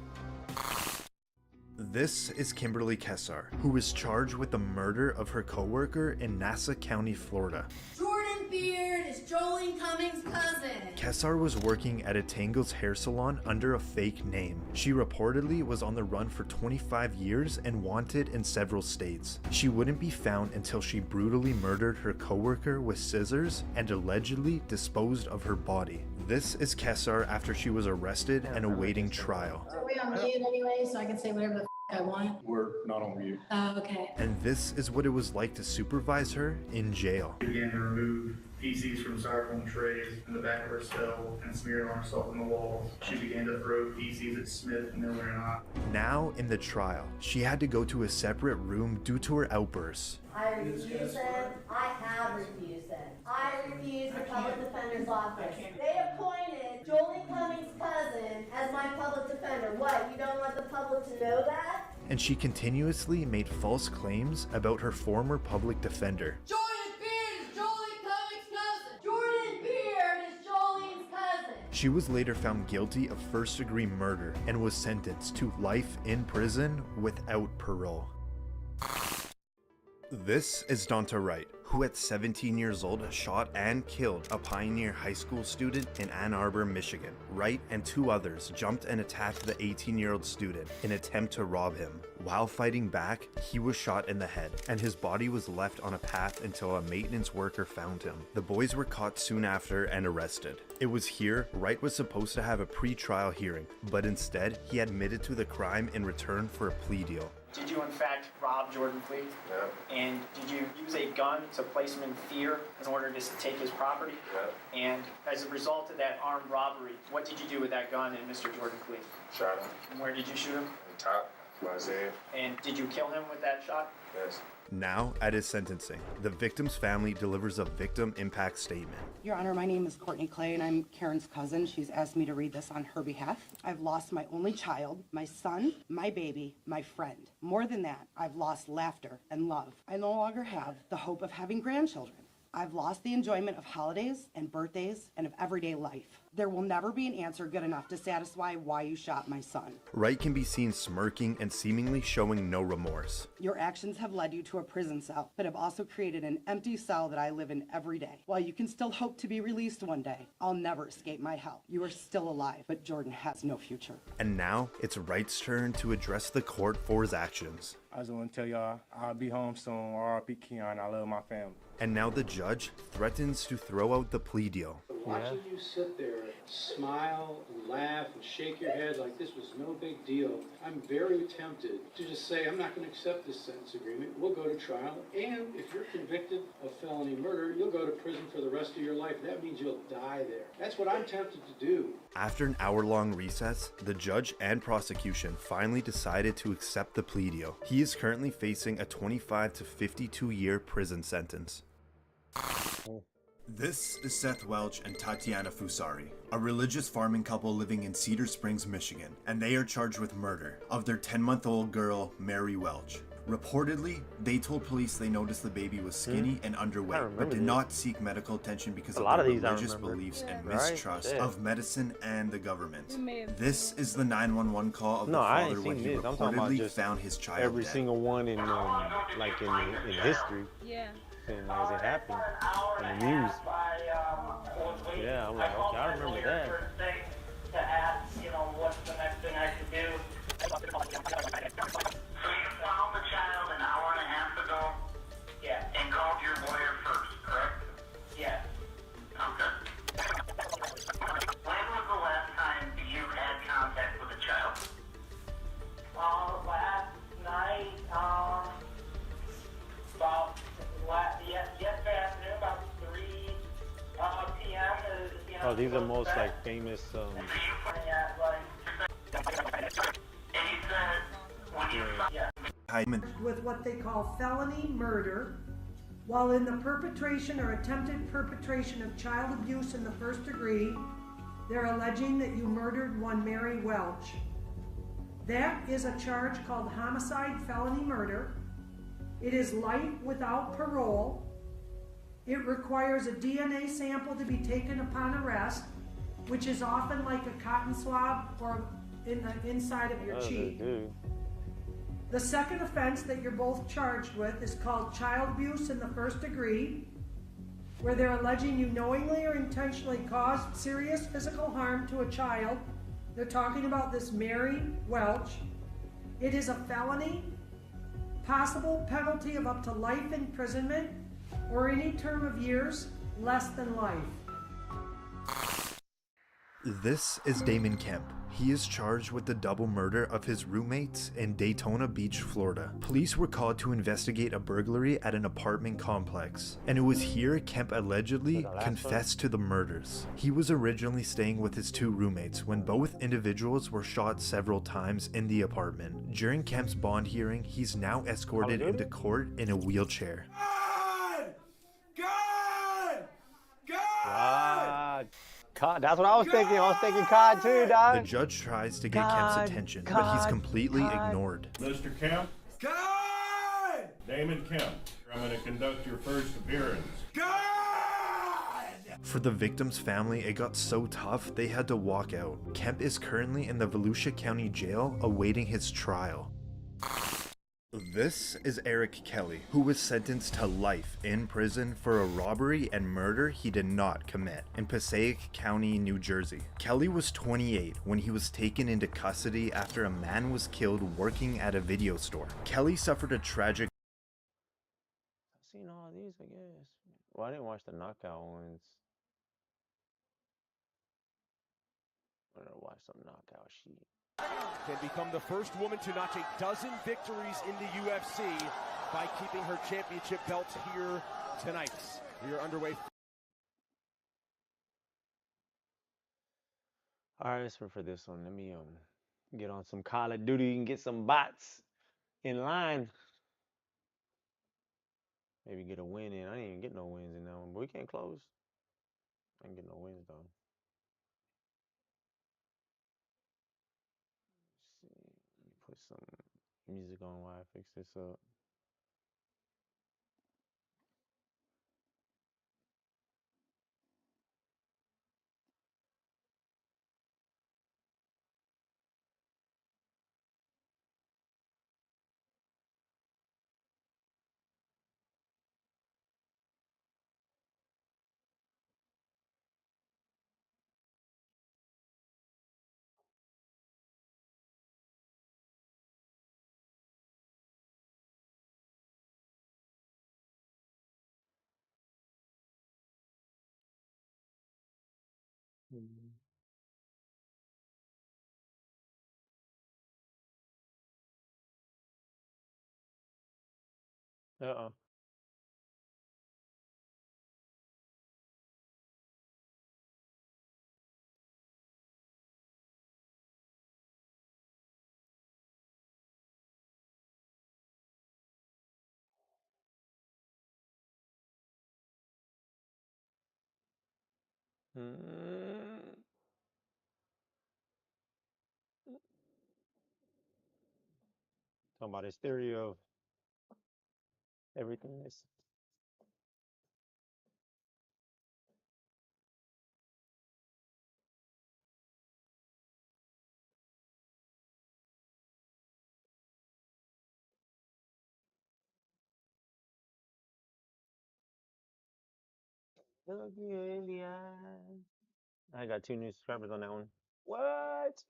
This is Kimberly Kessar, who was charged with the murder of her coworker in Nassau County, Florida. Jordan Beard is Jolene Cummings' cousin. Kessar was working at a Tangles hair salon under a fake name. She reportedly was on the run for 25 years and wanted in several states. She wouldn't be found until she brutally murdered her coworker with scissors and allegedly disposed of her body. This is Kessar after she was arrested and awaiting trial. Are we on mute anyway, so I can say whatever the I want? We're not on mute. Oh, okay. And this is what it was like to supervise her in jail. We began to remove feces from styrofoam trays in the back of her cell and smeared on herself on the walls. She began to throw feces at Smith, Miller, and I. Now, in the trial, she had to go to a separate room due to her outbursts. I refuse them. I have refused them. I refuse the public defender's office. They appointed Jolene Cummings' cousin as my public defender. What, you don't want the public to know that? And she continuously made false claims about her former public defender. Jordan Beard is Jolene Cummings' cousin. Jordan Beard is Jolene's cousin. She was later found guilty of first-degree murder and was sentenced to life in prison without parole. This is Donta Wright, who at 17 years old shot and killed a Pioneer High School student in Ann Arbor, Michigan. Wright and 2 others jumped and attacked the 18-year-old student in an attempt to rob him. While fighting back, he was shot in the head, and his body was left on a path until a maintenance worker found him. The boys were caught soon after and arrested. It was here Wright was supposed to have a pre-trial hearing, but instead he admitted to the crime in return for a plea deal. Did you in fact rob Jordan Fleet? Yeah. And did you use a gun to place him in fear in order to take his property? Yeah. And as a result of that armed robbery, what did you do with that gun and Mr. Jordan Fleet? Shot him. And where did you shoot him? On top. Isaiah. And did you kill him with that shot? Yes. Now, at his sentencing, the victim's family delivers a victim impact statement. Your Honor, my name is Courtney Clay, and I'm Karen's cousin. She's asked me to read this on her behalf. I've lost my only child, my son, my baby, my friend. More than that, I've lost laughter and love. I no longer have the hope of having grandchildren. I've lost the enjoyment of holidays and birthdays and of everyday life. There will never be an answer good enough to satisfy why you shot my son. Wright can be seen smirking and seemingly showing no remorse. Your actions have led you to a prison cell, but have also created an empty cell that I live in every day. While you can still hope to be released one day, I'll never escape my hell. You are still alive, but Jordan has no future. And now, it's Wright's turn to address the court for his actions. I just want to tell y'all, I'll be home soon. R.I.P. Keon, I love my family. And now the judge threatens to throw out the plea deal. Watching you sit there, smile and laugh and shake your head like this was no big deal, I'm very tempted to just say, I'm not going to accept this sentence agreement. We'll go to trial. And if you're convicted of felony murder, you'll go to prison for the rest of your life. That means you'll die there. That's what I'm tempted to do. After an hour-long recess, the judge and prosecution finally decided to accept the plea deal. He is currently facing a 25 to 52-year prison sentence. This is Seth Welch and Tatiana Fusari, a religious farming couple living in Cedar Springs, Michigan, and they are charged with murder of their 10-month-old girl, Mary Welch. Reportedly, they told police they noticed the baby was skinny and underweight, but did not seek medical attention because of their religious beliefs and mistrust of medicine and the government. This is the 911 call of the father when he reportedly found his child every dead. single one in like in history. Yeah. And as it happened in the news. Yeah, I'm like, okay, I remember that. To ask, you know, what's the next thing I can do. So you found the child an hour and a half ago? Yeah. And called your lawyer first, correct? Yeah. Okay. When was the last time you had contact with a child? Last night, yesterday afternoon, about 3 p.m. Oh, these are most like famous. With what they call felony murder, while in the perpetration or attempted perpetration of child abuse in the first degree, they're alleging that you murdered one Mary Welch. That is a charge called homicide felony murder. It is life without parole. It requires a DNA sample to be taken upon arrest, which is often like a cotton swab or in the inside of your cheek. The second offense that you're both charged with is called child abuse in the first degree, where they're alleging you knowingly or intentionally caused serious physical harm to a child. They're talking about this Mary Welch. It is a felony, possible penalty of up to life imprisonment or any term of years less than life. This is Damon Kemp. He is charged with the double murder of his roommates in Daytona Beach, Florida. Police were called to investigate a burglary at an apartment complex, and it was here Kemp allegedly confessed to the murders. He was originally staying with his two roommates when both individuals were shot several times in the apartment. During Kemp's bond hearing, he's now escorted into court in a wheelchair. COD. That's what I was thinking. I was thinking COD too, dog. The judge tries to get Kemp's attention, but he's completely ignored. Mr. Kemp? God! Damon Kemp, I'm going to conduct your first appearance. For the victim's family, it got so tough they had to walk out. Kemp is currently in the Volusia County Jail awaiting his trial. This is Eric Kelly, who was sentenced to life in prison for a robbery and murder he did not commit in Passaic County, New Jersey. Kelly was 28 when he was taken into custody after a man was killed working at a video store. Kelly suffered a tragic... I've seen all these, I guess. Well, I didn't watch the knockout ones. I'm gonna watch some knockout shit. Can become the first woman to notch a dozen victories in the UFC by keeping her championship belt here tonight. We are underway. All right, let's for this one. Let me get on some Call of Duty and get some bots in line. Maybe get a win in. I didn't even get no wins in that one, but we can't close. I didn't get no wins though. Put some music on while I fix this up. Uh-oh. Mm. Talking about his theory of everything is. Look you in the eye. I got 2 new subscribers on that one. What?